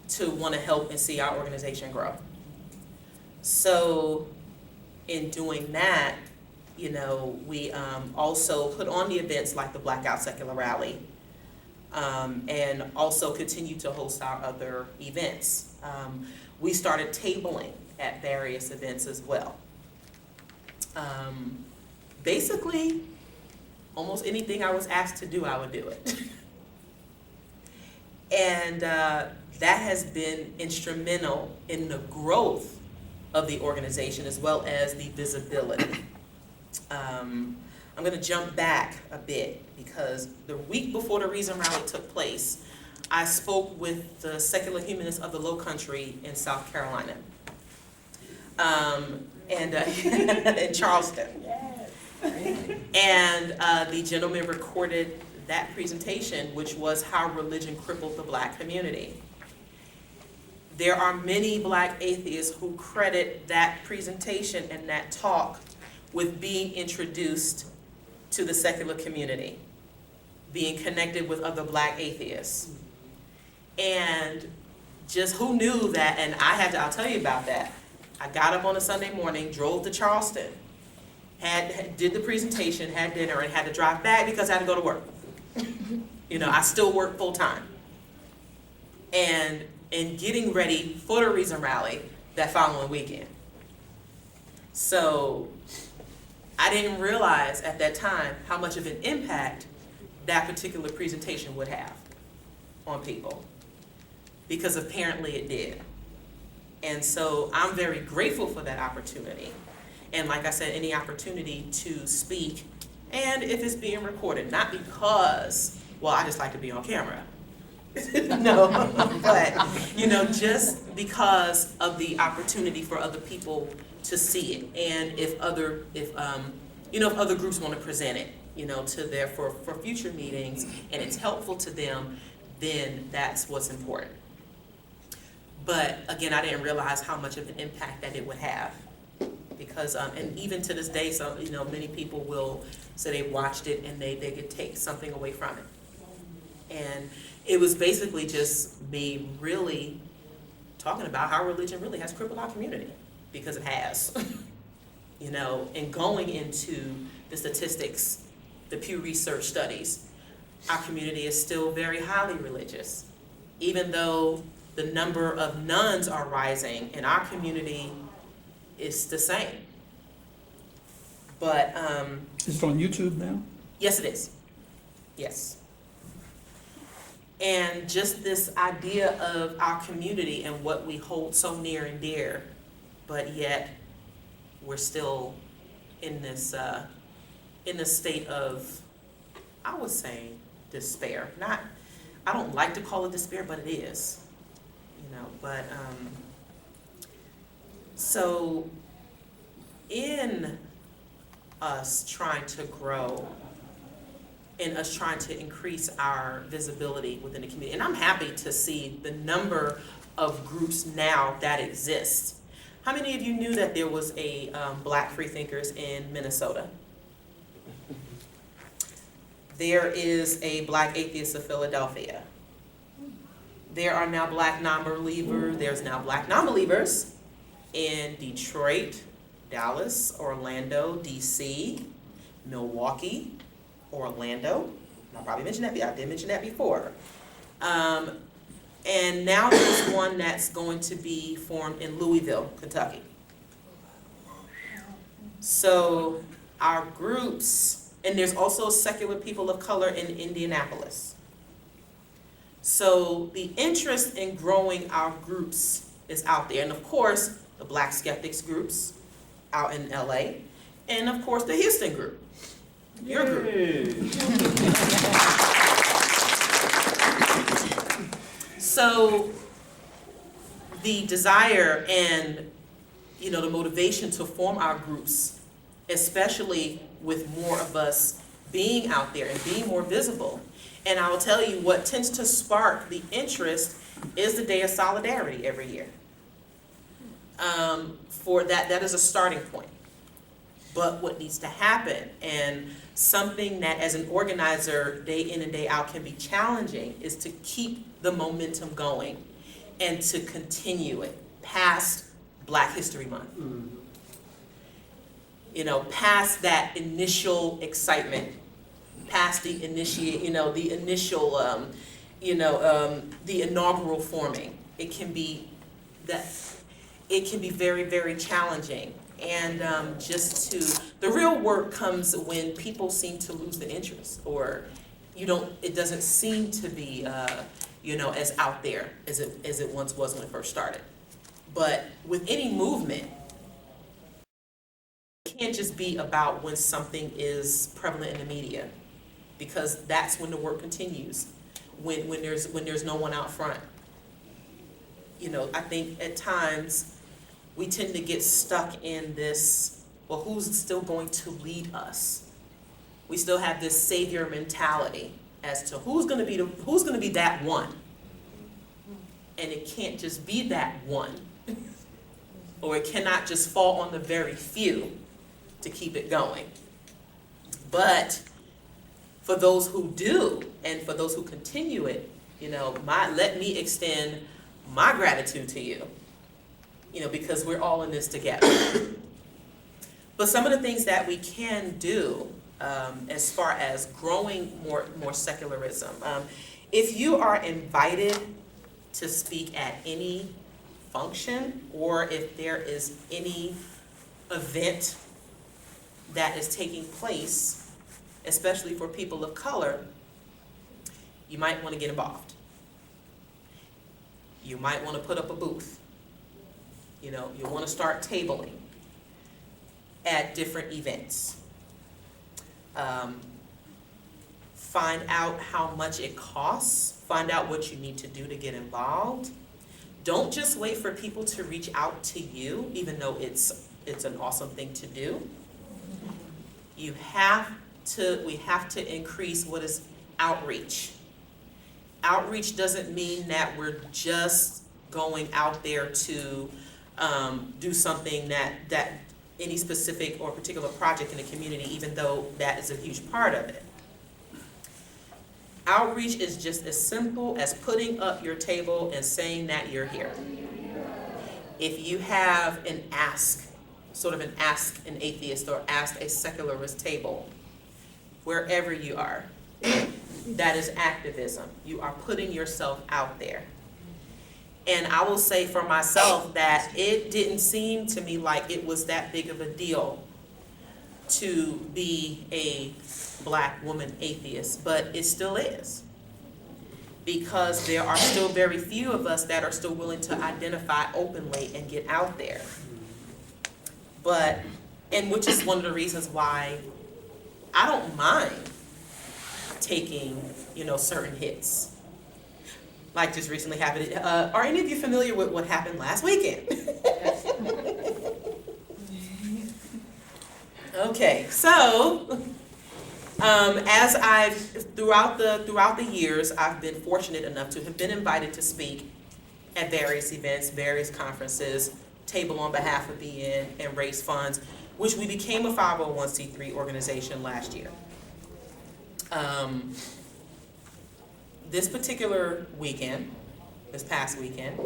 to want to help and see our organization grow. So in doing that, we also put on the events like the Blackout Secular Rally, and also continue to host our other events. We started tabling at various events as well. Basically, almost anything I was asked to do, I would do it. And that has been instrumental in the growth of the organization as well as the visibility. I'm going to jump back a bit because the week before the Reason Rally took place, I spoke with the secular humanists of the Low Country in South Carolina, in Charleston. And the gentleman recorded that presentation, which was how religion crippled the Black community. There are many Black atheists who credit that presentation and that talk with being introduced to the secular community, being connected with other Black atheists. And just who knew that, and I'll tell you about that. I got up on a Sunday morning, drove to Charleston, did the presentation, had dinner, and had to drive back because I had to go to work. I still work full time. And getting ready for the Reason Rally that following weekend. So I didn't realize at that time how much of an impact that particular presentation would have on people, because apparently it did. And so I'm very grateful for that opportunity. And like I said, any opportunity to speak and if it's being recorded, not because, well, I just like to be on camera. No, but, just because of the opportunity for other people to see it, and if other groups want to present it, for future meetings, and it's helpful to them, then that's what's important. But again, I didn't realize how much of an impact that it would have, because and even to this day, so many people will say they watched it and they could take something away from it, and it was basically just me really talking about how religion really has crippled our community, because it has, and going into the statistics, the Pew Research studies, our community is still very highly religious, even though the number of nuns are rising in our community is the same. But Is it on YouTube now? yes, it is. Yes. And just this idea of our community and what we hold so near and dear, but yet we're still in this state of, I would say, despair. I don't like to call it despair, but it is. So in us trying to grow, in us trying to increase our visibility within the community, and I'm happy to see the number of groups now that exist. How many of you knew that there was a Black Freethinkers in Minnesota? There is a Black Atheists of Philadelphia. There are now Black Nonbelievers. There's now Black Nonbelievers in Detroit, Dallas, Orlando, DC, Milwaukee, Orlando. I probably mentioned that. I did mention that before. And now there's one that's going to be formed in Louisville, Kentucky. So our groups, and there's also secular people of color in Indianapolis. So the interest in growing our groups is out there. And of course, the Black Skeptics groups out in LA. And of course, the Houston group, your group. So the desire and the motivation to form our groups, especially with more of us being out there and being more visible. And I will tell you what tends to spark the interest is the Day of Solidarity every year. For that is a starting point. But what needs to happen, and something that as an organizer day in and day out can be challenging, is to keep the momentum going and to continue it past Black History Month. Past that initial excitement, past the the inaugural forming. It can be very, very challenging. And the real work comes when people seem to lose the interest, or it doesn't seem to be as out there as it once was when it first started. But with any movement, it can't just be about when something is prevalent in the media, because that's when the work continues, when there's no one out front. I think at times we tend to get stuck in this, well, who's still going to lead us? We still have this savior mentality as to who's going to be that one. And it can't just be that one. Or it cannot just fall on the very few to keep it going. But for those who do, and for those who continue it, let me extend my gratitude to you. Because we're all in this together. But some of the things that we can do as far as growing more secularism, if you are invited to speak at any function, or if there is any event that is taking place, especially for people of color, you might want to get involved. You might want to put up a booth. You want to start tabling at different events. Find out how much it costs, find out what you need to do to get involved. Don't just wait for people to reach out to you, even though it's an awesome thing to do. We have to increase what is outreach. Outreach doesn't mean that we're just going out there to do something that any specific or particular project in the community, even though that is a huge part of it. Outreach is just as simple as putting up your table and saying that you're here. If you have an ask an atheist or ask a secularist table, wherever you are, that is activism. You are putting yourself out there. And I will say for myself that it didn't seem to me like it was that big of a deal to be a Black woman atheist, but it still is. Because there are still very few of us that are still willing to identify openly and get out there. And which is one of the reasons why I don't mind taking, certain hits. Like just recently happened. Are any of you familiar with what happened last weekend? Okay, so as throughout the years, I've been fortunate enough to have been invited to speak at various events, various conferences, table on behalf of BN, and raise funds, which we became a 501c3 organization last year. This particular weekend, this past weekend,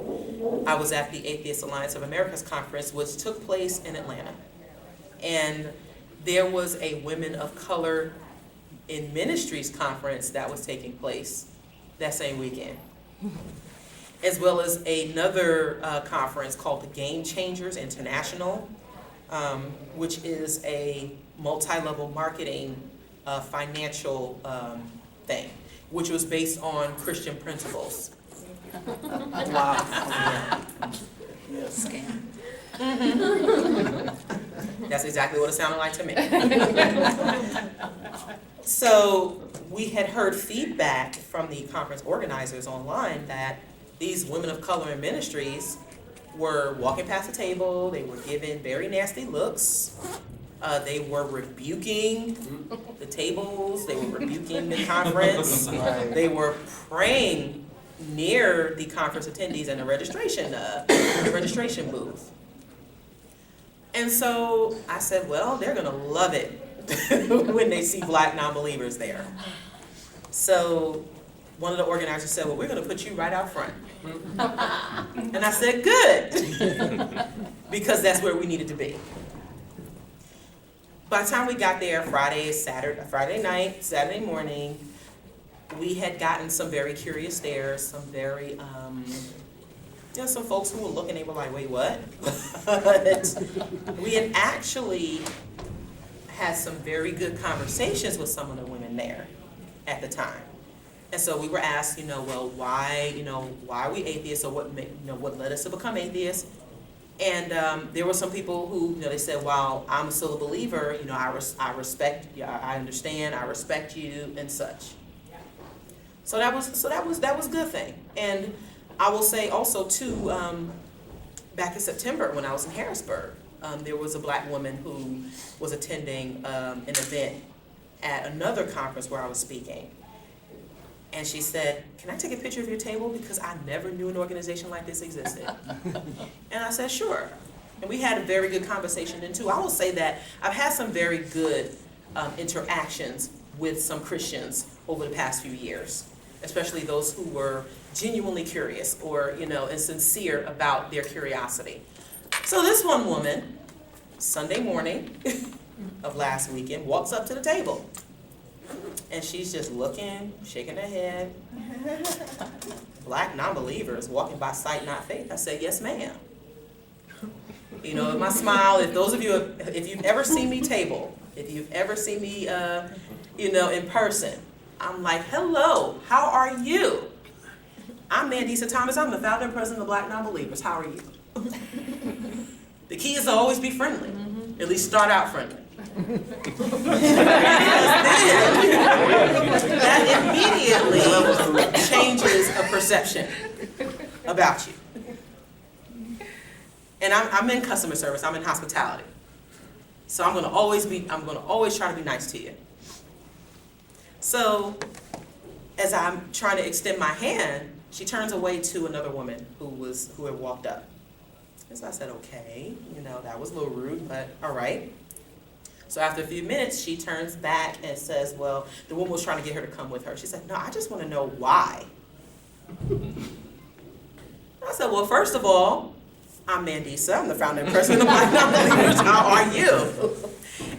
I was at the Atheist Alliance of America's conference, which took place in Atlanta. And there was a Women of Color in Ministries conference that was taking place that same weekend, as well as another conference called the Game Changers International, which is a multi-level marketing financial thing, which was based on Christian principles. Wow. Scam. That's exactly what it sounded like to me. So we had heard feedback from the conference organizers online that these women of color in ministries were walking past the table, they were giving very nasty looks, they were rebuking the tables, they were rebuking the conference, they were praying near the conference attendees in the registration booth. And so I said, well, they're gonna love it when they see Black nonbelievers there. So one of the organizers said, well, we're gonna put you right out front. And I said, good, because that's where we needed to be. By the time we got there, Friday night, Saturday morning, we had gotten some very curious stares, some very, some folks who were looking, they were like, wait, what? But we had actually had some very good conversations with some of the women there at the time. And so we were asked, well, why are we atheists, or what led us to become atheists? And there were some people who, they said, well, I'm still a believer, I respect, I understand, I respect you, and such. So that was a good thing. And I will say also too, back in September when I was in Harrisburg, there was a Black woman who was attending an event at another conference where I was speaking. And she said, can I take a picture of your table? Because I never knew an organization like this existed. And I said, sure. And we had a very good conversation then too. I will say that I've had some very good interactions with some Christians over the past few years, especially those who were genuinely curious or, and sincere about their curiosity. So this one woman, Sunday morning of last weekend, walks up to the table. And she's just looking, shaking her head. Black nonbelievers, walking by sight, not faith. I said, yes, ma'am. My smile, if you've ever seen me table, if you've ever seen me, in person, I'm like, hello, how are you? I'm Mandisa Thomas, I'm the founder and president of Black Nonbelievers. How are you? The key is to always be friendly, at least start out friendly. That immediately changes a perception about you. And I'm in customer service, I'm in hospitality. So I'm gonna always try to be nice to you. So as I'm trying to extend my hand, she turns away to another woman who had walked up. And so I said, okay, that was a little rude, but all right. So after a few minutes, she turns back and says, well, the woman was trying to get her to come with her. She said, no, I just want to know why. I said, well, first of all, I'm Mandisa. I'm the founder and president of Black Nonbelievers. How are you?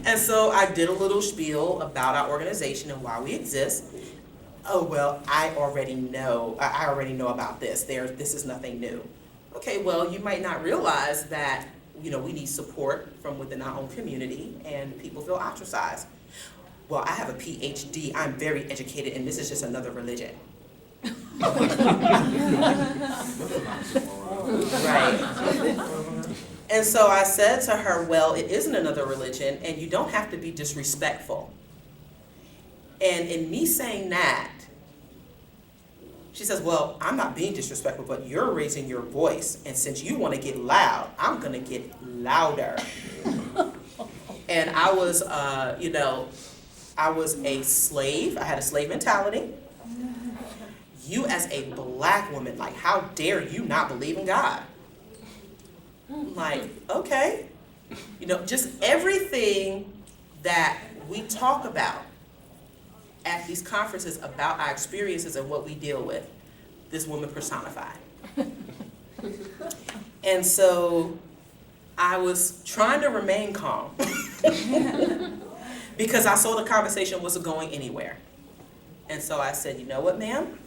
And so I did a little spiel about our organization and why we exist. Oh, well, I already know about this. This is nothing new. Okay, well, you might not realize that, we need support from within our own community and people feel ostracized. Well, I have a PhD. I'm very educated, and this is just another religion. Right. And so I said to her, well, it isn't another religion, and you don't have to be disrespectful. And in me saying that, she says, well, I'm not being disrespectful, but you're raising your voice, and since you want to get loud, I'm going to get louder. And I was, I was a slave. I had a slave mentality. You as a black woman, like, how dare you not believe in God? I'm like, okay. Just everything that we talk about at these conferences about our experiences and what we deal with, this woman personified. And so I was trying to remain calm because I saw the conversation wasn't going anywhere. And so I said, you know what, ma'am?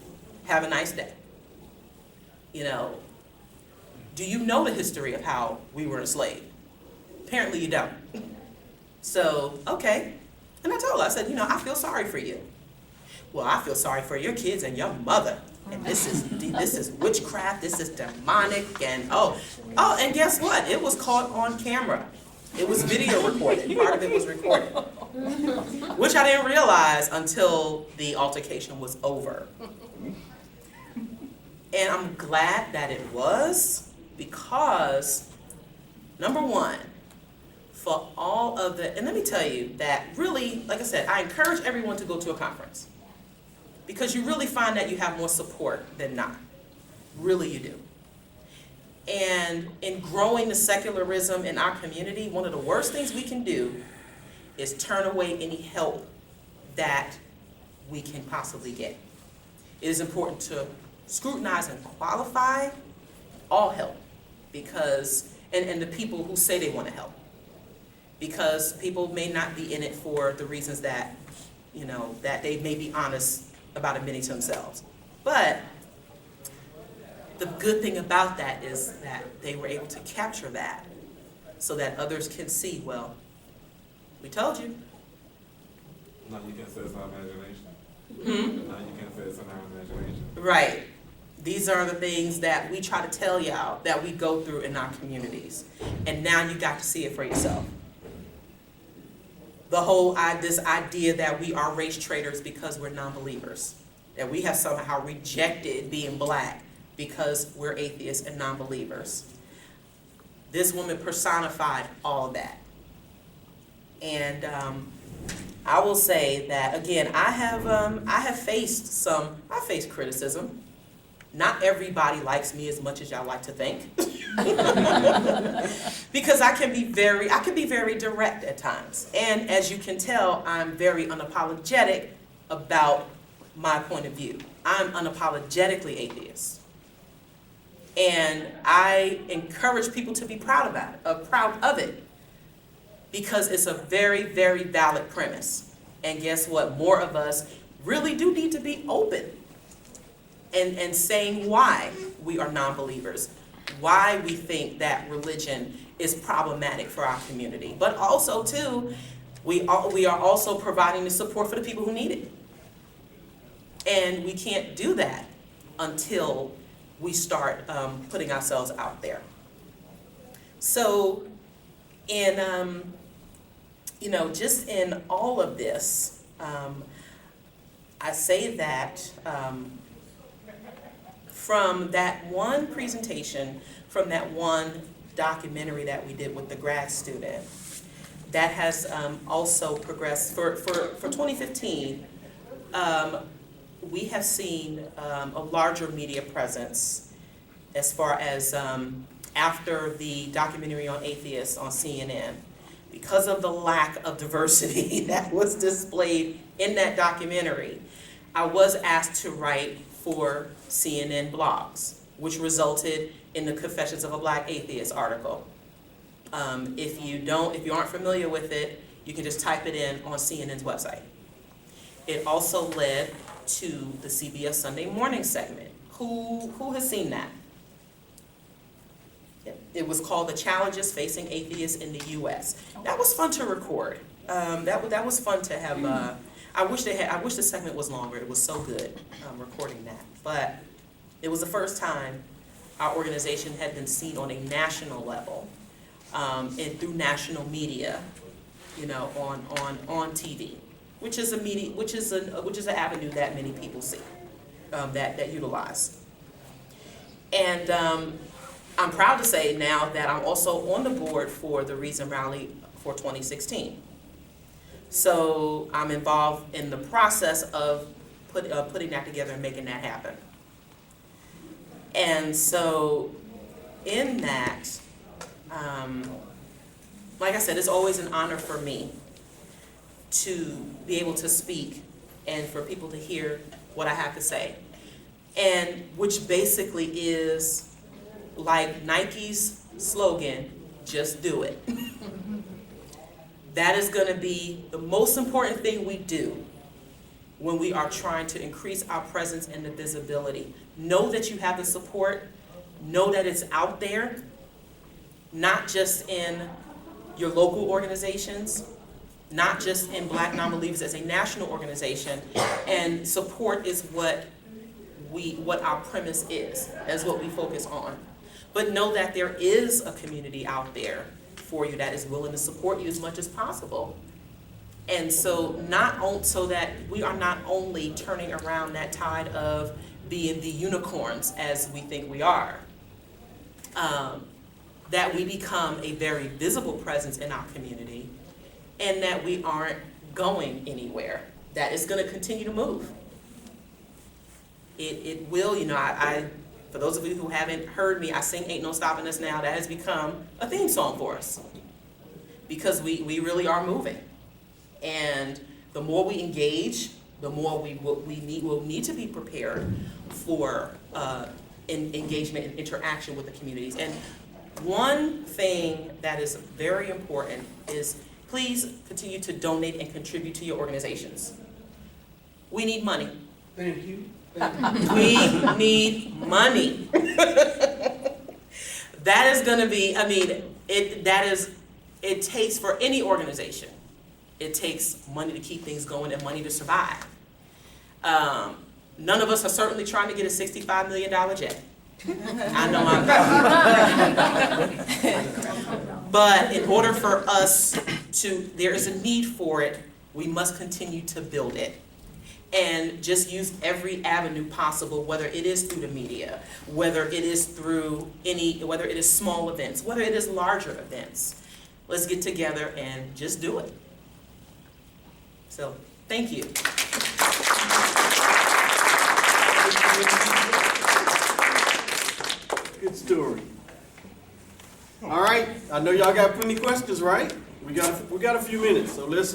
Have a nice day. Do you know the history of how we were enslaved? Apparently you don't. So, okay. And I told her, I said, I feel sorry for you. Well, I feel sorry for your kids and your mother. And this is witchcraft, this is demonic, and and guess what? It was caught on camera. It was video recorded. Part of it was recorded. Which I didn't realize until the altercation was over. And I'm glad that it was, because, number one, for all of the, and let me tell you that really, like I said, I encourage everyone to go to a conference. Because you really find that you have more support than not. Really you do. And in growing the secularism in our community, one of the worst things we can do is turn away any help that we can possibly get. It is important to scrutinize and qualify all help, because, and the people who say they want to help. Because people may not be in it for the reasons that, that they may be honest about admitting to themselves. But the good thing about that is that they were able to capture that so that others can see, well, we told you. No, you can say it's our imagination. No, you can say it's in our imagination. Right. These are the things that we try to tell y'all that we go through in our communities. And now you got to see it for yourself. The whole, this idea that we are race traitors because we're non-believers. That we have somehow rejected being black because we're atheists and non-believers. This woman personified all that. And I will say that, again, I have faced criticism. Not everybody likes me as much as y'all like to think. Because I can be very direct at times. And as you can tell, I'm very unapologetic about my point of view. I'm unapologetically atheist. And I encourage people to be proud of it. Because it's a very, very valid premise. And guess what? More of us really do need to be open and saying why we are non-believers, why we think that religion is problematic for our community. But also, too, we are also providing the support for the people who need it. And we can't do that until we start putting ourselves out there. So, just in all of this, I say that from that one presentation, from that one documentary that we did with the grad student, that has also progressed. For 2015, we have seen a larger media presence as far as after the documentary on atheists on CNN. Because of the lack of diversity that was displayed in that documentary, I was asked to write for CNN blogs, which resulted in the Confessions of a Black Atheist article. If you aren't familiar with it, you can just type it in on CNN's website. It also led to the CBS Sunday Morning segment. Who has seen that? It was called The Challenges Facing Atheists in the U.S. That was fun to record. That was fun to have. I wish the segment was longer. It was so good recording that. But it was the first time our organization had been seen on a national level and through national media, on TV, which is an avenue that many people see that utilize. And I'm proud to say now that I'm also on the board for the Reason Rally for 2016. So I'm involved in the process of putting that together and making that happen. And so in that, like I said, it's always an honor for me to be able to speak and for people to hear what I have to say. And which basically is like Nike's slogan, just do it. That is going to be the most important thing we do when we are trying to increase our presence and the visibility. Know that you have the support. Know that it's out there, not just in your local organizations, not just in Black Nonbelievers as a national organization. And support is what our premise is what we focus on. But know that there is a community out there for you that is willing to support you as much as possible. And so so that we are not only turning around that tide of being the unicorns as we think we are, that we become a very visible presence in our community, and that we aren't going anywhere, that it's going to continue to move. It will, for those of you who haven't heard me, I sing Ain't No Stopping Us Now. That has become a theme song for us because we really are moving. And the more we engage, the more we'll need to be prepared for engagement and interaction with the communities. And one thing that is very important is please continue to donate and contribute to your organizations. We need money. Thank you. We need money. That is going to be, it takes for any organization, it takes money to keep things going and money to survive. None of us are certainly trying to get a $65 million jet. I know I'm not. But in order for us there is a need for it, we must continue to build it. And just use every avenue possible, whether it is through the media, whether it is whether it is small events, whether it is larger events. Let's get together and just do it. So, thank you. Good story. All right, I know y'all got plenty of questions, right? We got a few minutes, so let's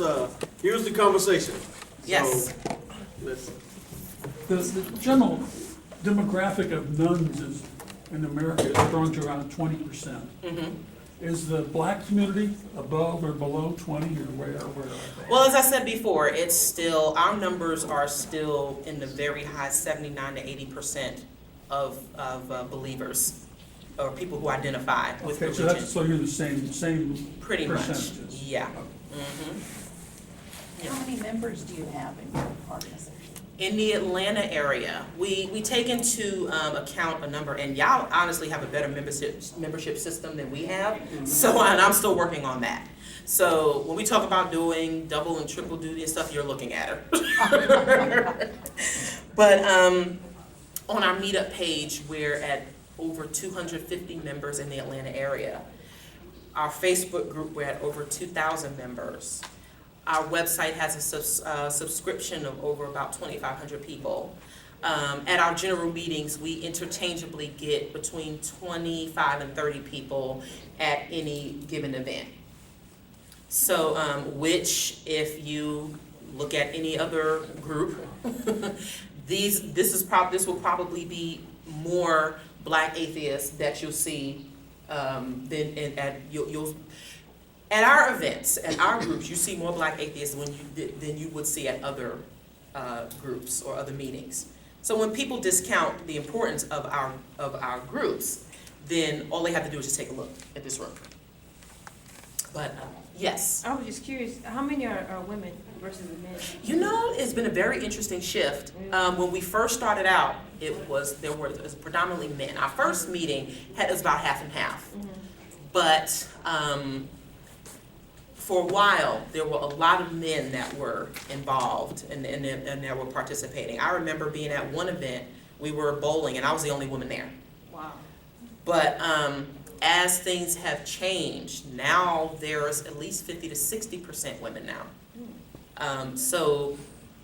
here's the conversation. Yes. So, The general demographic of nuns in America is growing to around 20%. Mm-hmm. Is the Black community above or below 20, or where are they? Well, as I said before, our numbers are still in the very high 79 to 80% of believers or people who identify with religion. So you're in the same Pretty much, percentages. yeah. Okay. Mm-hmm. How many members do you have in your organization? In the Atlanta area, we take into account a number, and y'all honestly have a better membership system than we have, so and I'm still working on that. So when we talk about doing double and triple duty and stuff, you're looking at her. But on our meetup page, we're at over 250 members in the Atlanta area. Our Facebook group, we're at over 2,000 members. Our website has a subscription of over about 2,500 people. At our general meetings, we interchangeably get between 25 and 30 people at any given event. So, which if you look at any other group, this will probably be more Black atheists that you'll see at our events, at our groups, you see more Black atheists than you would see at other groups or other meetings. So when people discount the importance of our groups, then all they have to do is just take a look at this room. But yes. I was just curious, how many are women versus the men? You know, it's been a very interesting shift. When we first started out, it was predominantly men. Our first meeting was about half and half. Mm-hmm. But for a while, there were a lot of men that were involved and that were participating. I remember being at one event, we were bowling, and I was the only woman there. Wow. But as things have changed, now there's at least 50 to 60% women now. So,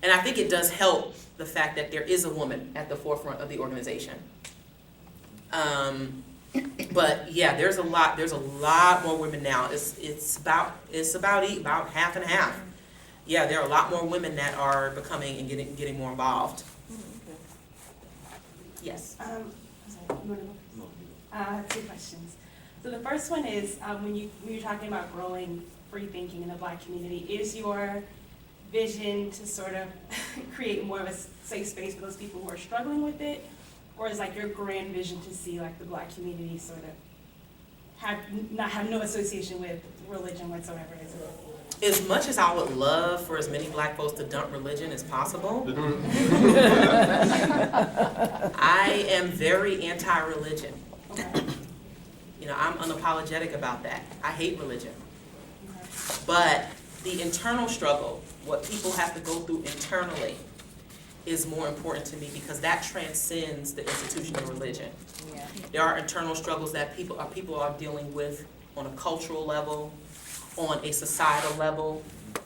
and I think it does help the fact that there is a woman at the forefront of the organization. But yeah, there's a lot more women now. It's about half and half. Yeah, there are a lot more women that are becoming and getting more involved. Yes. Sorry, you wanna go? I have two questions. So the first one is, when you're talking about growing free thinking in the Black community, is your vision to sort of create more of a safe space for those people who are struggling with it? Or is like your grand vision to see like the Black community sort of not have no association with religion whatsoever? As much as I would love for as many Black folks to dump religion as possible, I am very anti-religion. Okay. You know, I'm unapologetic about that. I hate religion. But the internal struggle, what people have to go through internally, is more important to me because that transcends the institution of religion. Yeah. There are internal struggles that people are dealing with on a cultural level, on a societal level.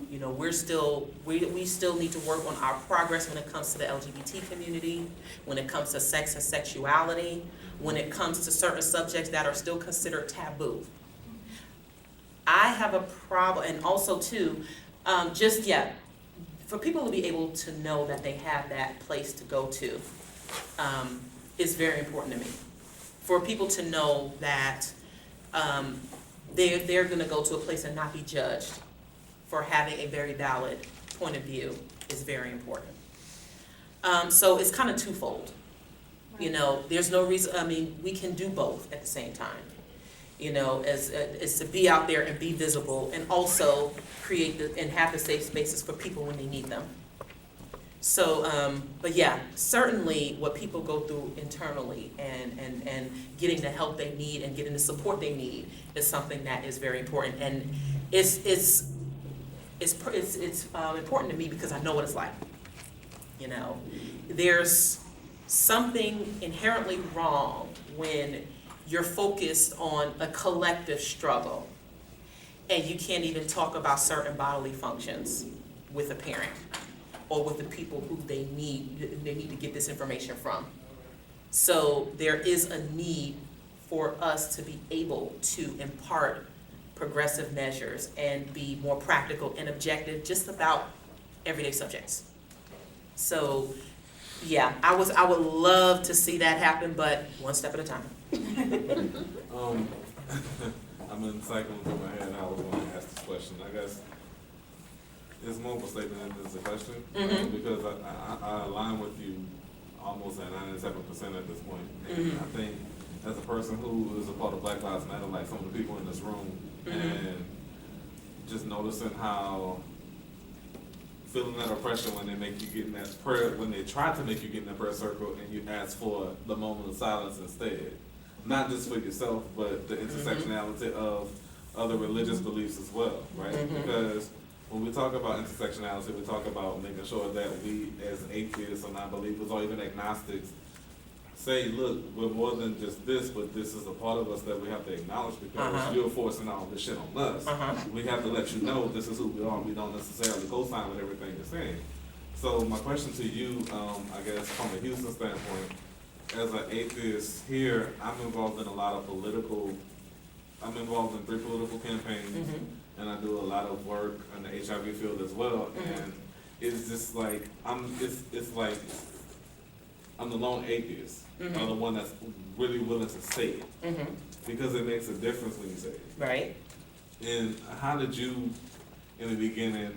You know, we still need to work on our progress when it comes to the LGBT community, when it comes to sex and sexuality, when it comes to certain subjects that are still considered taboo. I have a problem, and also too, for people to be able to know that they have that place to go to is very important to me. For people to know that they're going to go to a place and not be judged for having a very valid point of view is very important. So it's kind of twofold. You know, there's no reason, I mean, we can do both at the same time. You know, as to be out there and be visible and also create and have the safe spaces for people when they need them. So, but yeah, certainly what people go through internally and getting the help they need and getting the support they need is something that is very important. And it's important to me because I know what it's like. You know, there's something inherently wrong when you're focused on a collective struggle and you can't even talk about certain bodily functions with a parent or with the people who they need to get this information from. So there is a need for us to be able to impart progressive measures and be more practical and objective just about everyday subjects. So yeah, I would love to see that happen, but one step at a time. I'm in cycling through my head. I was going to ask this question. I guess it's more of a statement than it's a question, because I align with you almost at 97% at this point. And I think as a person who is a part of Black Lives Matter, like some of the people in this room, and just noticing how feeling that oppression when they make you get in that prayer, when they try to make you get in that prayer circle and you ask for the moment of silence instead. Not just for yourself, but the intersectionality of other religious beliefs as well, right? Because when we talk about intersectionality, we talk about making sure that we as atheists or non-believers or even agnostics say, look, we're more than just this, but this is a part of us that we have to acknowledge because you're forcing all this shit on us. We have to let you know this is who we are. We don't necessarily co-sign with everything you're saying. So my question to you, I guess from a Houston standpoint, as an atheist here, I'm involved in a lot of I'm involved in 3 political campaigns, and I do a lot of work in the HIV field as well, and it's just like, it's like, I'm the lone atheist. I'm the one that's really willing to say it, because it makes a difference when you say it. Right. And how did you, in the beginning,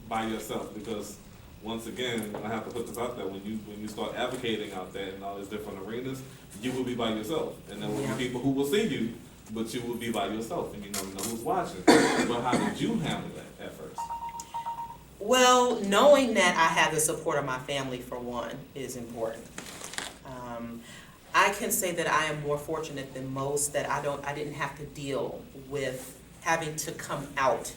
by yourself? Because once again, I have to put this out there, when you start advocating out there in all these different arenas, you will be by yourself. And there will be people who will see you, but you will be by yourself, and you don't know who's watching. But how did you handle that at first? Well, knowing that I have the support of my family, for one, is important. I can say that I am more fortunate than most that I didn't have to deal with having to come out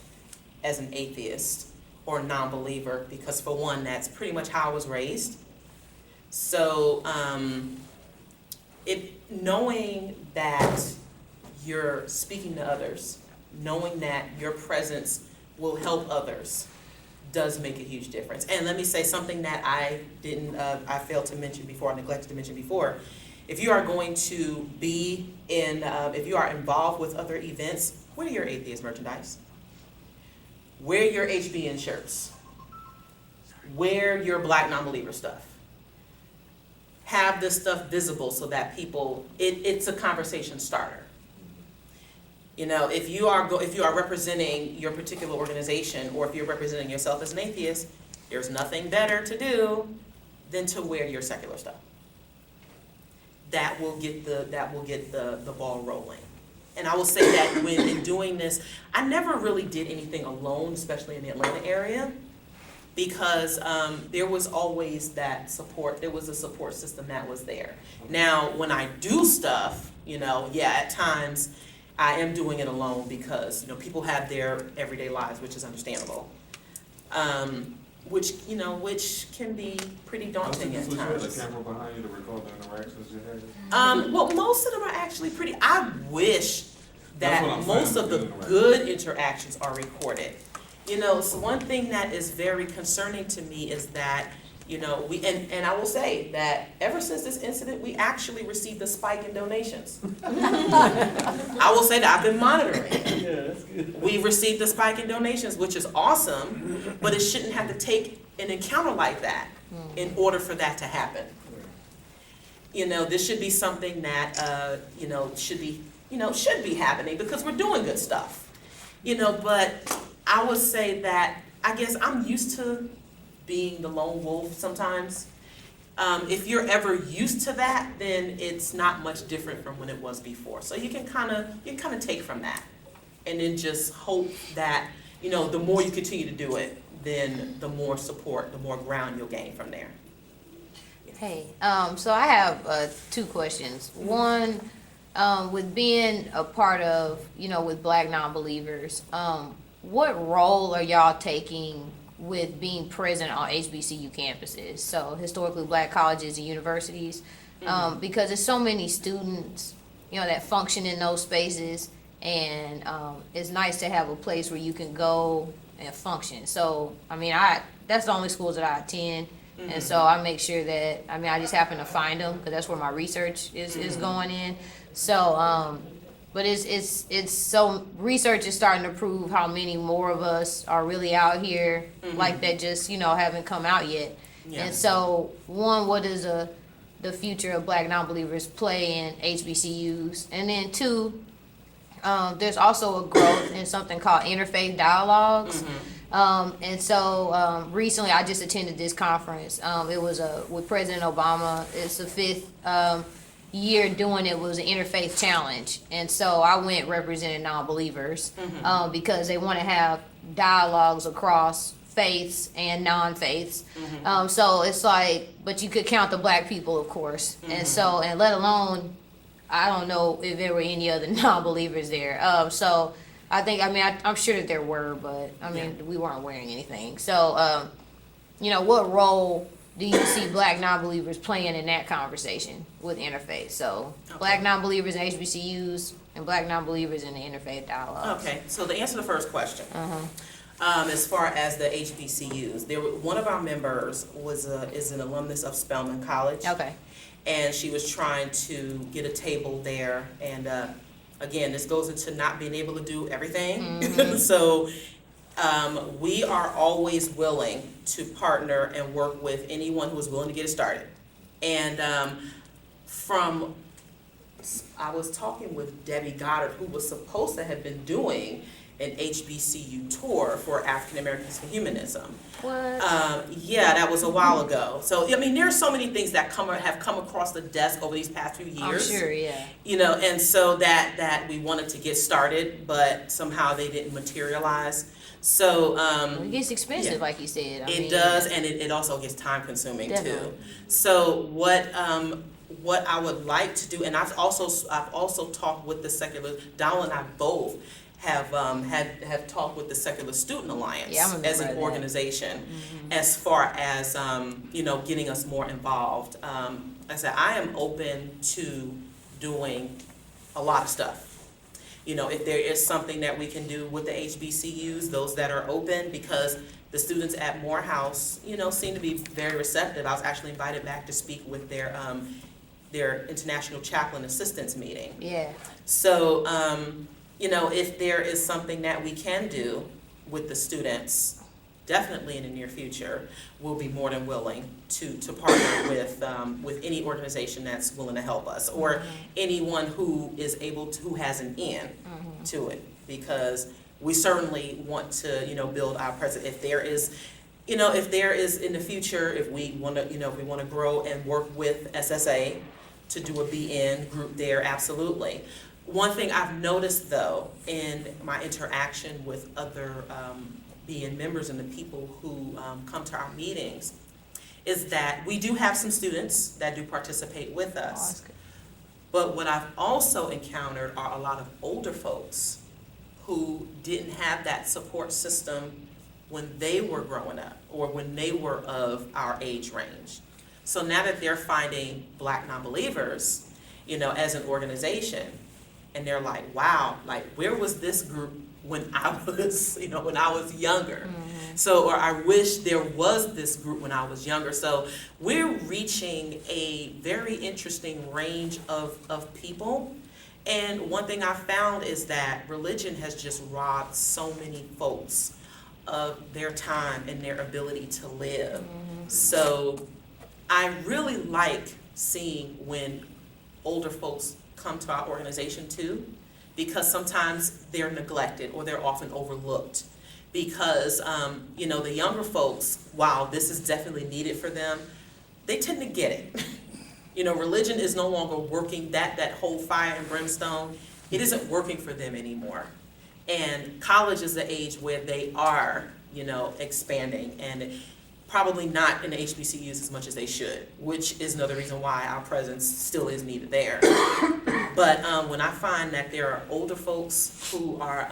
as an atheist or a non-believer, because for one, that's pretty much how I was raised. So knowing that you're speaking to others, knowing that your presence will help others, does make a huge difference. And let me say something that I failed to mention before, I neglected to mention before. If you are going to be if you are involved with other events, wear your atheist merchandise. Wear your HBN shirts. Wear your Black Nonbeliever stuff. Have this stuff visible so that people, it's a conversation starter. You know, if you are representing your particular organization, or if you're representing yourself as an atheist, there's nothing better to do than to wear your secular stuff. That will get the ball rolling. And I will say that when in doing this, I never really did anything alone, especially in the Atlanta area, because there was always that support. There was a support system that was there. Now, when I do stuff, at times I am doing it alone because, people have their everyday lives, which is understandable. Which can be pretty daunting at times. You had a camera behind you to record the interactions you had? Well, most of them are actually pretty. I wish that most of the good interactions are recorded. So one thing that is very concerning to me is that, and I will say that ever since this incident, we actually received a spike in donations. I will say that I've been monitoring. Yeah, that's good. We've received a spike in donations, which is awesome, but it shouldn't have to take an encounter like that in order for that to happen. This should be something that, should be happening because we're doing good stuff. But I would say that I guess I'm used to being the lone wolf sometimes. If you're ever used to that, then it's not much different from when it was before. So you can kind of take from that, and then just hope that the more you continue to do it, then the more support, the more ground you'll gain from there. Hey, so I have 2 questions. One, with being a part of, with Black Nonbelievers, what role are y'all taking with being present on HBCU campuses? So historically Black colleges and universities, because there's so many students, that function in those spaces, and it's nice to have a place where you can go and function. So, that's the only schools that I attend. And so I make sure that, I just happen to find them because that's where my research is going in. So, but it's so research is starting to prove how many more of us are really out here like that just, haven't come out yet. Yeah. And so, one, what does the future of Black Nonbelievers play in HBCUs? And then 2, there's also a growth in something called interfaith dialogues. And so recently I just attended this conference. It was with President Obama. It's the 5th year doing it. Was an interfaith challenge. And so I went representing non-believers because they want to have dialogues across faiths and non-faiths. Mm-hmm. So it's like, but you could count the black people, of course. Mm-hmm. And so, and let alone, I don't know if there were any other non-believers there. So I think, I'm sure that there were, but we weren't wearing anything. So, what role do you see black non-believers playing in that conversation with interfaith? So, black non-believers in HBCUs and black non-believers in the interfaith dialogue. Okay, so to answer the first question, as far as the HBCUs, one of our members is an alumnus of Spelman College. Okay. And she was trying to get a table there, and again, this goes into not being able to do everything. So we are always willing to partner and work with anyone who is willing to get it started. And I was talking with Debbie Goddard, who was supposed to have been doing an HBCU tour for African Americans for Humanism. What? Yeah, that was a while ago. So, there are so many things that have come across the desk over these past few years. I'm sure, yeah. And so that we wanted to get started, but somehow they didn't materialize. So, It gets expensive, yeah. like you said. It does, and it also gets time consuming Definitely. too. So what I would like to do, and I've also talked with the secular, Donald and I both have talked with the Secular Student Alliance as an organization, as far as getting us more involved. I said I am open to doing a lot of stuff. If there is something that we can do with the HBCUs, those that are open, because the students at Morehouse, seem to be very receptive. I was actually invited back to speak with their International Chaplain Assistance meeting. Yeah. So, if there is something that we can do with the students, definitely in the near future, we'll be more than willing to partner with any organization that's willing to help us, or anyone who is who has an in to it, because we certainly want to, build our presence. If there is in the future, if we want to grow and work with SSA to do a BN group there, absolutely. One thing I've noticed, though, in my interaction with other BN members and the people who come to our meetings, is that we do have some students that do participate with us. But what I've also encountered are a lot of older folks who didn't have that support system when they were growing up, or when they were of our age range. So now that they're finding Black Nonbelievers, as an organization, and they're like, wow, like, where was this group when I was younger? So, or I wish there was this group when I was younger. So we're reaching a very interesting range of people. And one thing I found is that religion has just robbed so many folks of their time and their ability to live. So I really like seeing when older folks come to our organization too, because sometimes they're neglected or they're often overlooked. Because the younger folks, while this is definitely needed for them, they tend to get it. Religion is no longer working, that whole fire and brimstone, it isn't working for them anymore. And college is the age where they are, expanding, and probably not in the HBCUs as much as they should, which is another reason why our presence still is needed there. But when I find that there are older folks who are,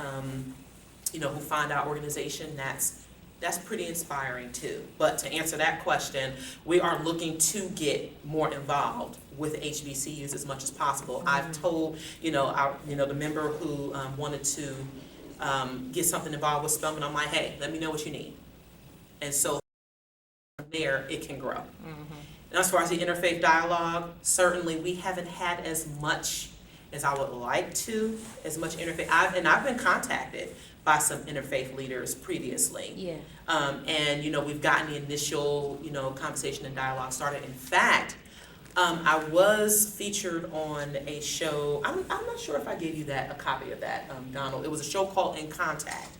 who find our organization, that's pretty inspiring too. But to answer that question, we are looking to get more involved with HBCUs as much as possible. I've told, the member who wanted to get something involved with Spelman, I'm like, hey, let me know what you need. And so from there, it can grow. And as far as the interfaith dialogue, certainly we haven't had as much as I would like to, as much interfaith. I've been contacted by some interfaith leaders previously. Yeah. And we've gotten the initial, conversation and dialogue started. In fact, I was featured on a show. I'm not sure if I gave you a copy of that, Donald. It was a show called In Contact,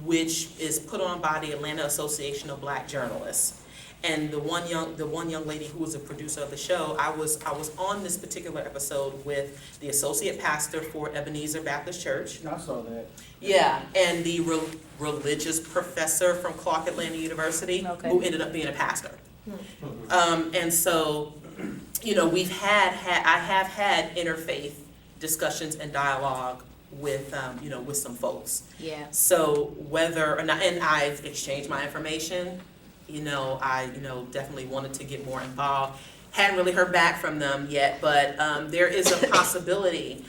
which is put on by the Atlanta Association of Black Journalists. And the one young lady who was a producer of the show, I was on this particular episode with the associate pastor for Ebenezer Baptist Church. I saw that. Yeah, and the religious professor from Clark Atlanta University, Okay. who ended up being a pastor. And so, you know, I have had interfaith discussions and dialogue with, you know, with some folks. Yeah. So whether or not, and I've exchanged my information, you know, I definitely wanted to get more involved. Hadn't really heard back from them yet, but there is a possibility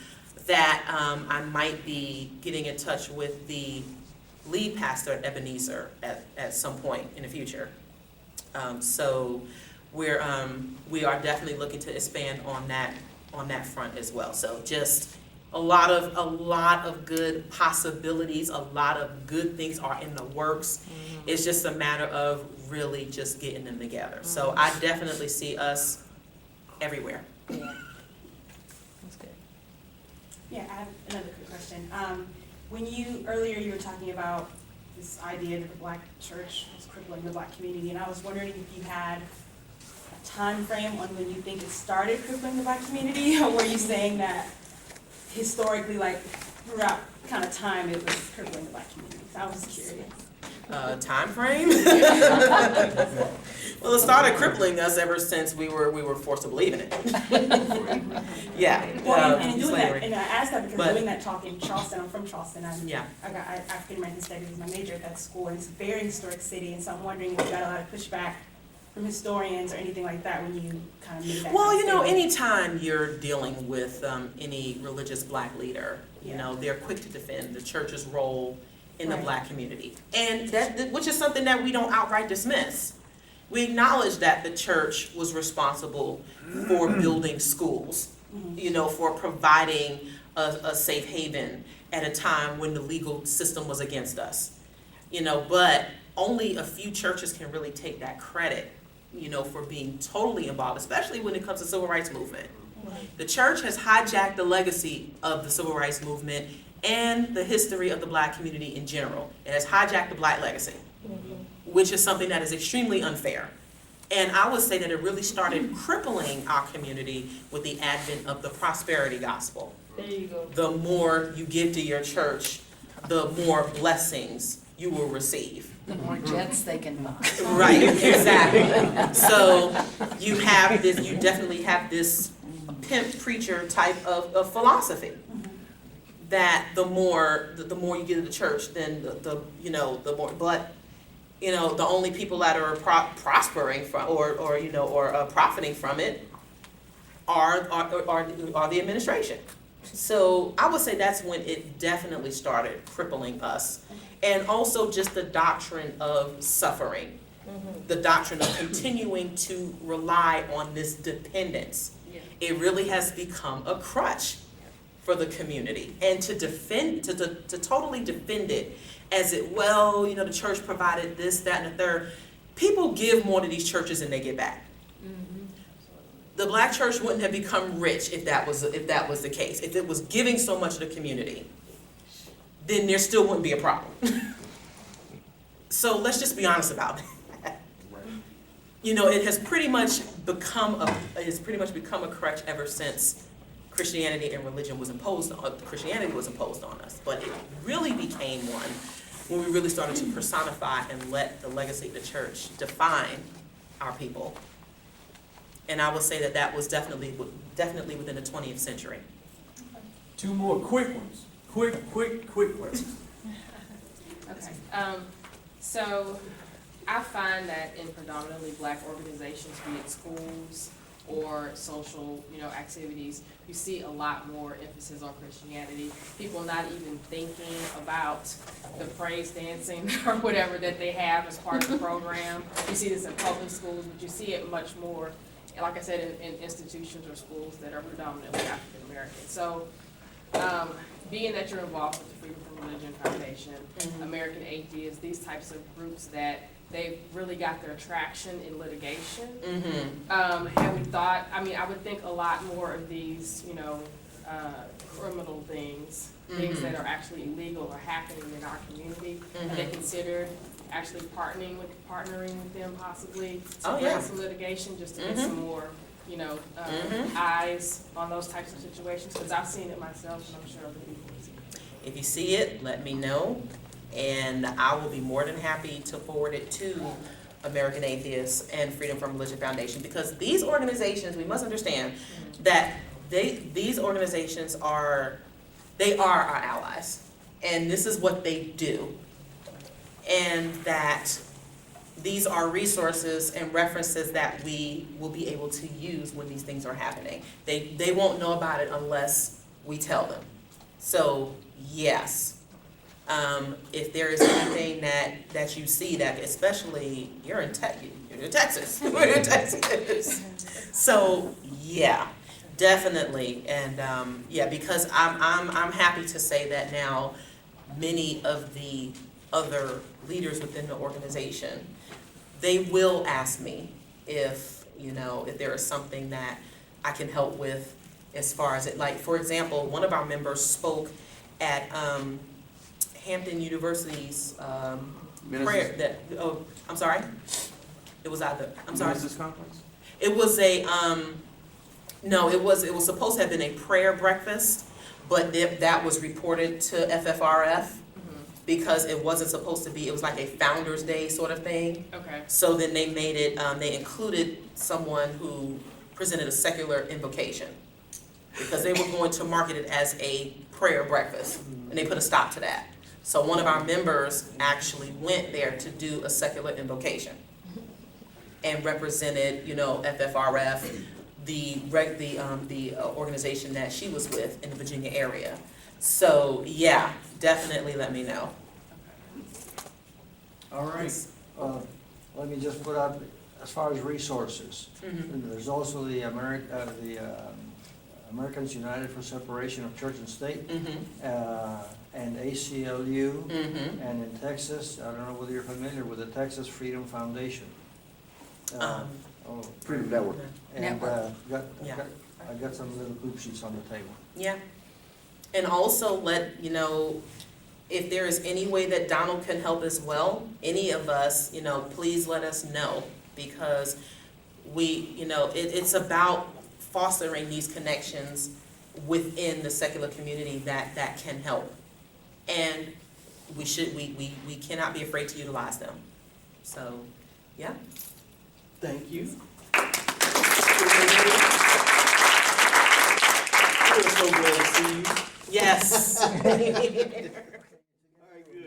that I might be getting in touch with the lead pastor at Ebenezer at some point in the future. So we are definitely looking to expand on that front as well. So just a lot of good possibilities, a lot of good things are in the works. It's just a matter of really just getting them together. So I definitely see us everywhere. Yeah. That's good. Yeah, I have another quick question. Earlier you were talking about this idea that the Black church was crippling the Black community, and I was wondering if you had a time frame on when you think it started crippling the Black community, or were you saying that historically, like throughout kind of time, it was crippling the Black community? So I was curious. Time frame? Well, it started crippling us ever since we were forced to believe in it. Yeah. Well, and in doing slavery. that, and I asked that because But- doing that talk in Charleston, I'm from Charleston, Yeah. I got African American studies as my major at that school, and it's a very historic city, and so I'm wondering if you got a lot of pushback from historians or anything like that when you kind of made that. Well, kind you of know, statement. anytime you're dealing with any religious Black leader, you know, they're quick to defend the church's role in the Right. Black community, and which is something that we don't outright dismiss. We acknowledge that the church was responsible for building schools, you know, for providing a safe haven at a time when the legal system was against us, you know, but only a few churches can really take that credit, you know, for being totally involved, especially when it comes to the civil rights movement. The church has hijacked the legacy of the civil rights movement and the history of the Black community in general. It has hijacked the Black legacy, which is something that is extremely unfair. And I would say that it really started crippling our community with the advent of the prosperity gospel. There you go. The more you give to your church, the more blessings you will receive. The more jets they can buy. Right, exactly. So you definitely have this pimp preacher type of philosophy. That the more you give to the church, then the more. But you know, the only people that are prospering from or profiting from it are the administration. So I would say that's when it definitely started crippling us, and also just the doctrine of suffering, the doctrine of continuing to rely on this dependence. It really has become a crutch for the community, and to totally defend it as the church provided this, that, and the third. People give more to these churches than they get back. The Black church wouldn't have become rich if that was the case. If it was giving so much to the community, then there still wouldn't be a problem. So let's just be honest about it. You know, it has pretty much become a crutch ever since Christianity and religion was imposed on us. But it really became one when we really started to personify and let the legacy of the church define our people. And I would say that was definitely within the 20th century. Two more quick ones. Quick ones. Okay, so I find that in predominantly Black organizations, be it schools or social, activities, you see a lot more emphasis on Christianity. People not even thinking about the praise dancing or whatever that they have as part of the program. You see this in public schools, but you see it much more, like I said, in institutions or schools that are predominantly African American. So, being that you're involved with the Freedom from Religion Foundation, American Atheists, these types of groups that they've really got their traction in litigation. Have we thought, I would think a lot more of these, criminal things that are actually illegal or happening in our community. Have they considered actually partnering with them possibly to Oh, bring yeah. some litigation, just to get Mhm. some more, eyes on those types of situations, because I've seen it myself, and I'm sure other people have seen it. If you see it, let me know, and I will be more than happy to forward it to American Atheists and Freedom from Religion Foundation, because these organizations, we must understand that these organizations are our allies, and this is what they do, and that these are resources and references that we will be able to use when these things are happening. They won't know about it unless we tell them. So, yes, if there is anything that you see that, especially, you're in Texas, we're in Texas. So, yeah, definitely, and, because I'm happy to say that now many of the other leaders within the organization, they will ask me if there is something that I can help with as far as it, like, for example, one of our members spoke at Hampton University's prayer, I'm sorry? It was either, I'm sorry? Conference? It was no, it was supposed to have been a prayer breakfast, but that was reported to FFRF because it wasn't supposed to be, it was like a Founders Day sort of thing. Okay. So then they made it, they included someone who presented a secular invocation because they were going to market it as a prayer breakfast, and they put a stop to that. So one of our members actually went there to do a secular invocation and represented, FFRF, the organization that she was with in the Virginia area. So yeah, definitely let me know. All right, let me just put out, as far as resources, Mhm. there's also the Americans United for Separation of Church and State, and ACLU, and in Texas, I don't know whether you're familiar with the Texas Freedom Foundation. Freedom Network. And Yeah. I got some little hoop sheets on the table. Yeah. And also let, if there is any way that Donald can help as well, any of us, please let us know, because it's about fostering these connections within the secular community that can help. And we cannot be afraid to utilize them. So, yeah. Thank you. We're so glad to see you. Yes.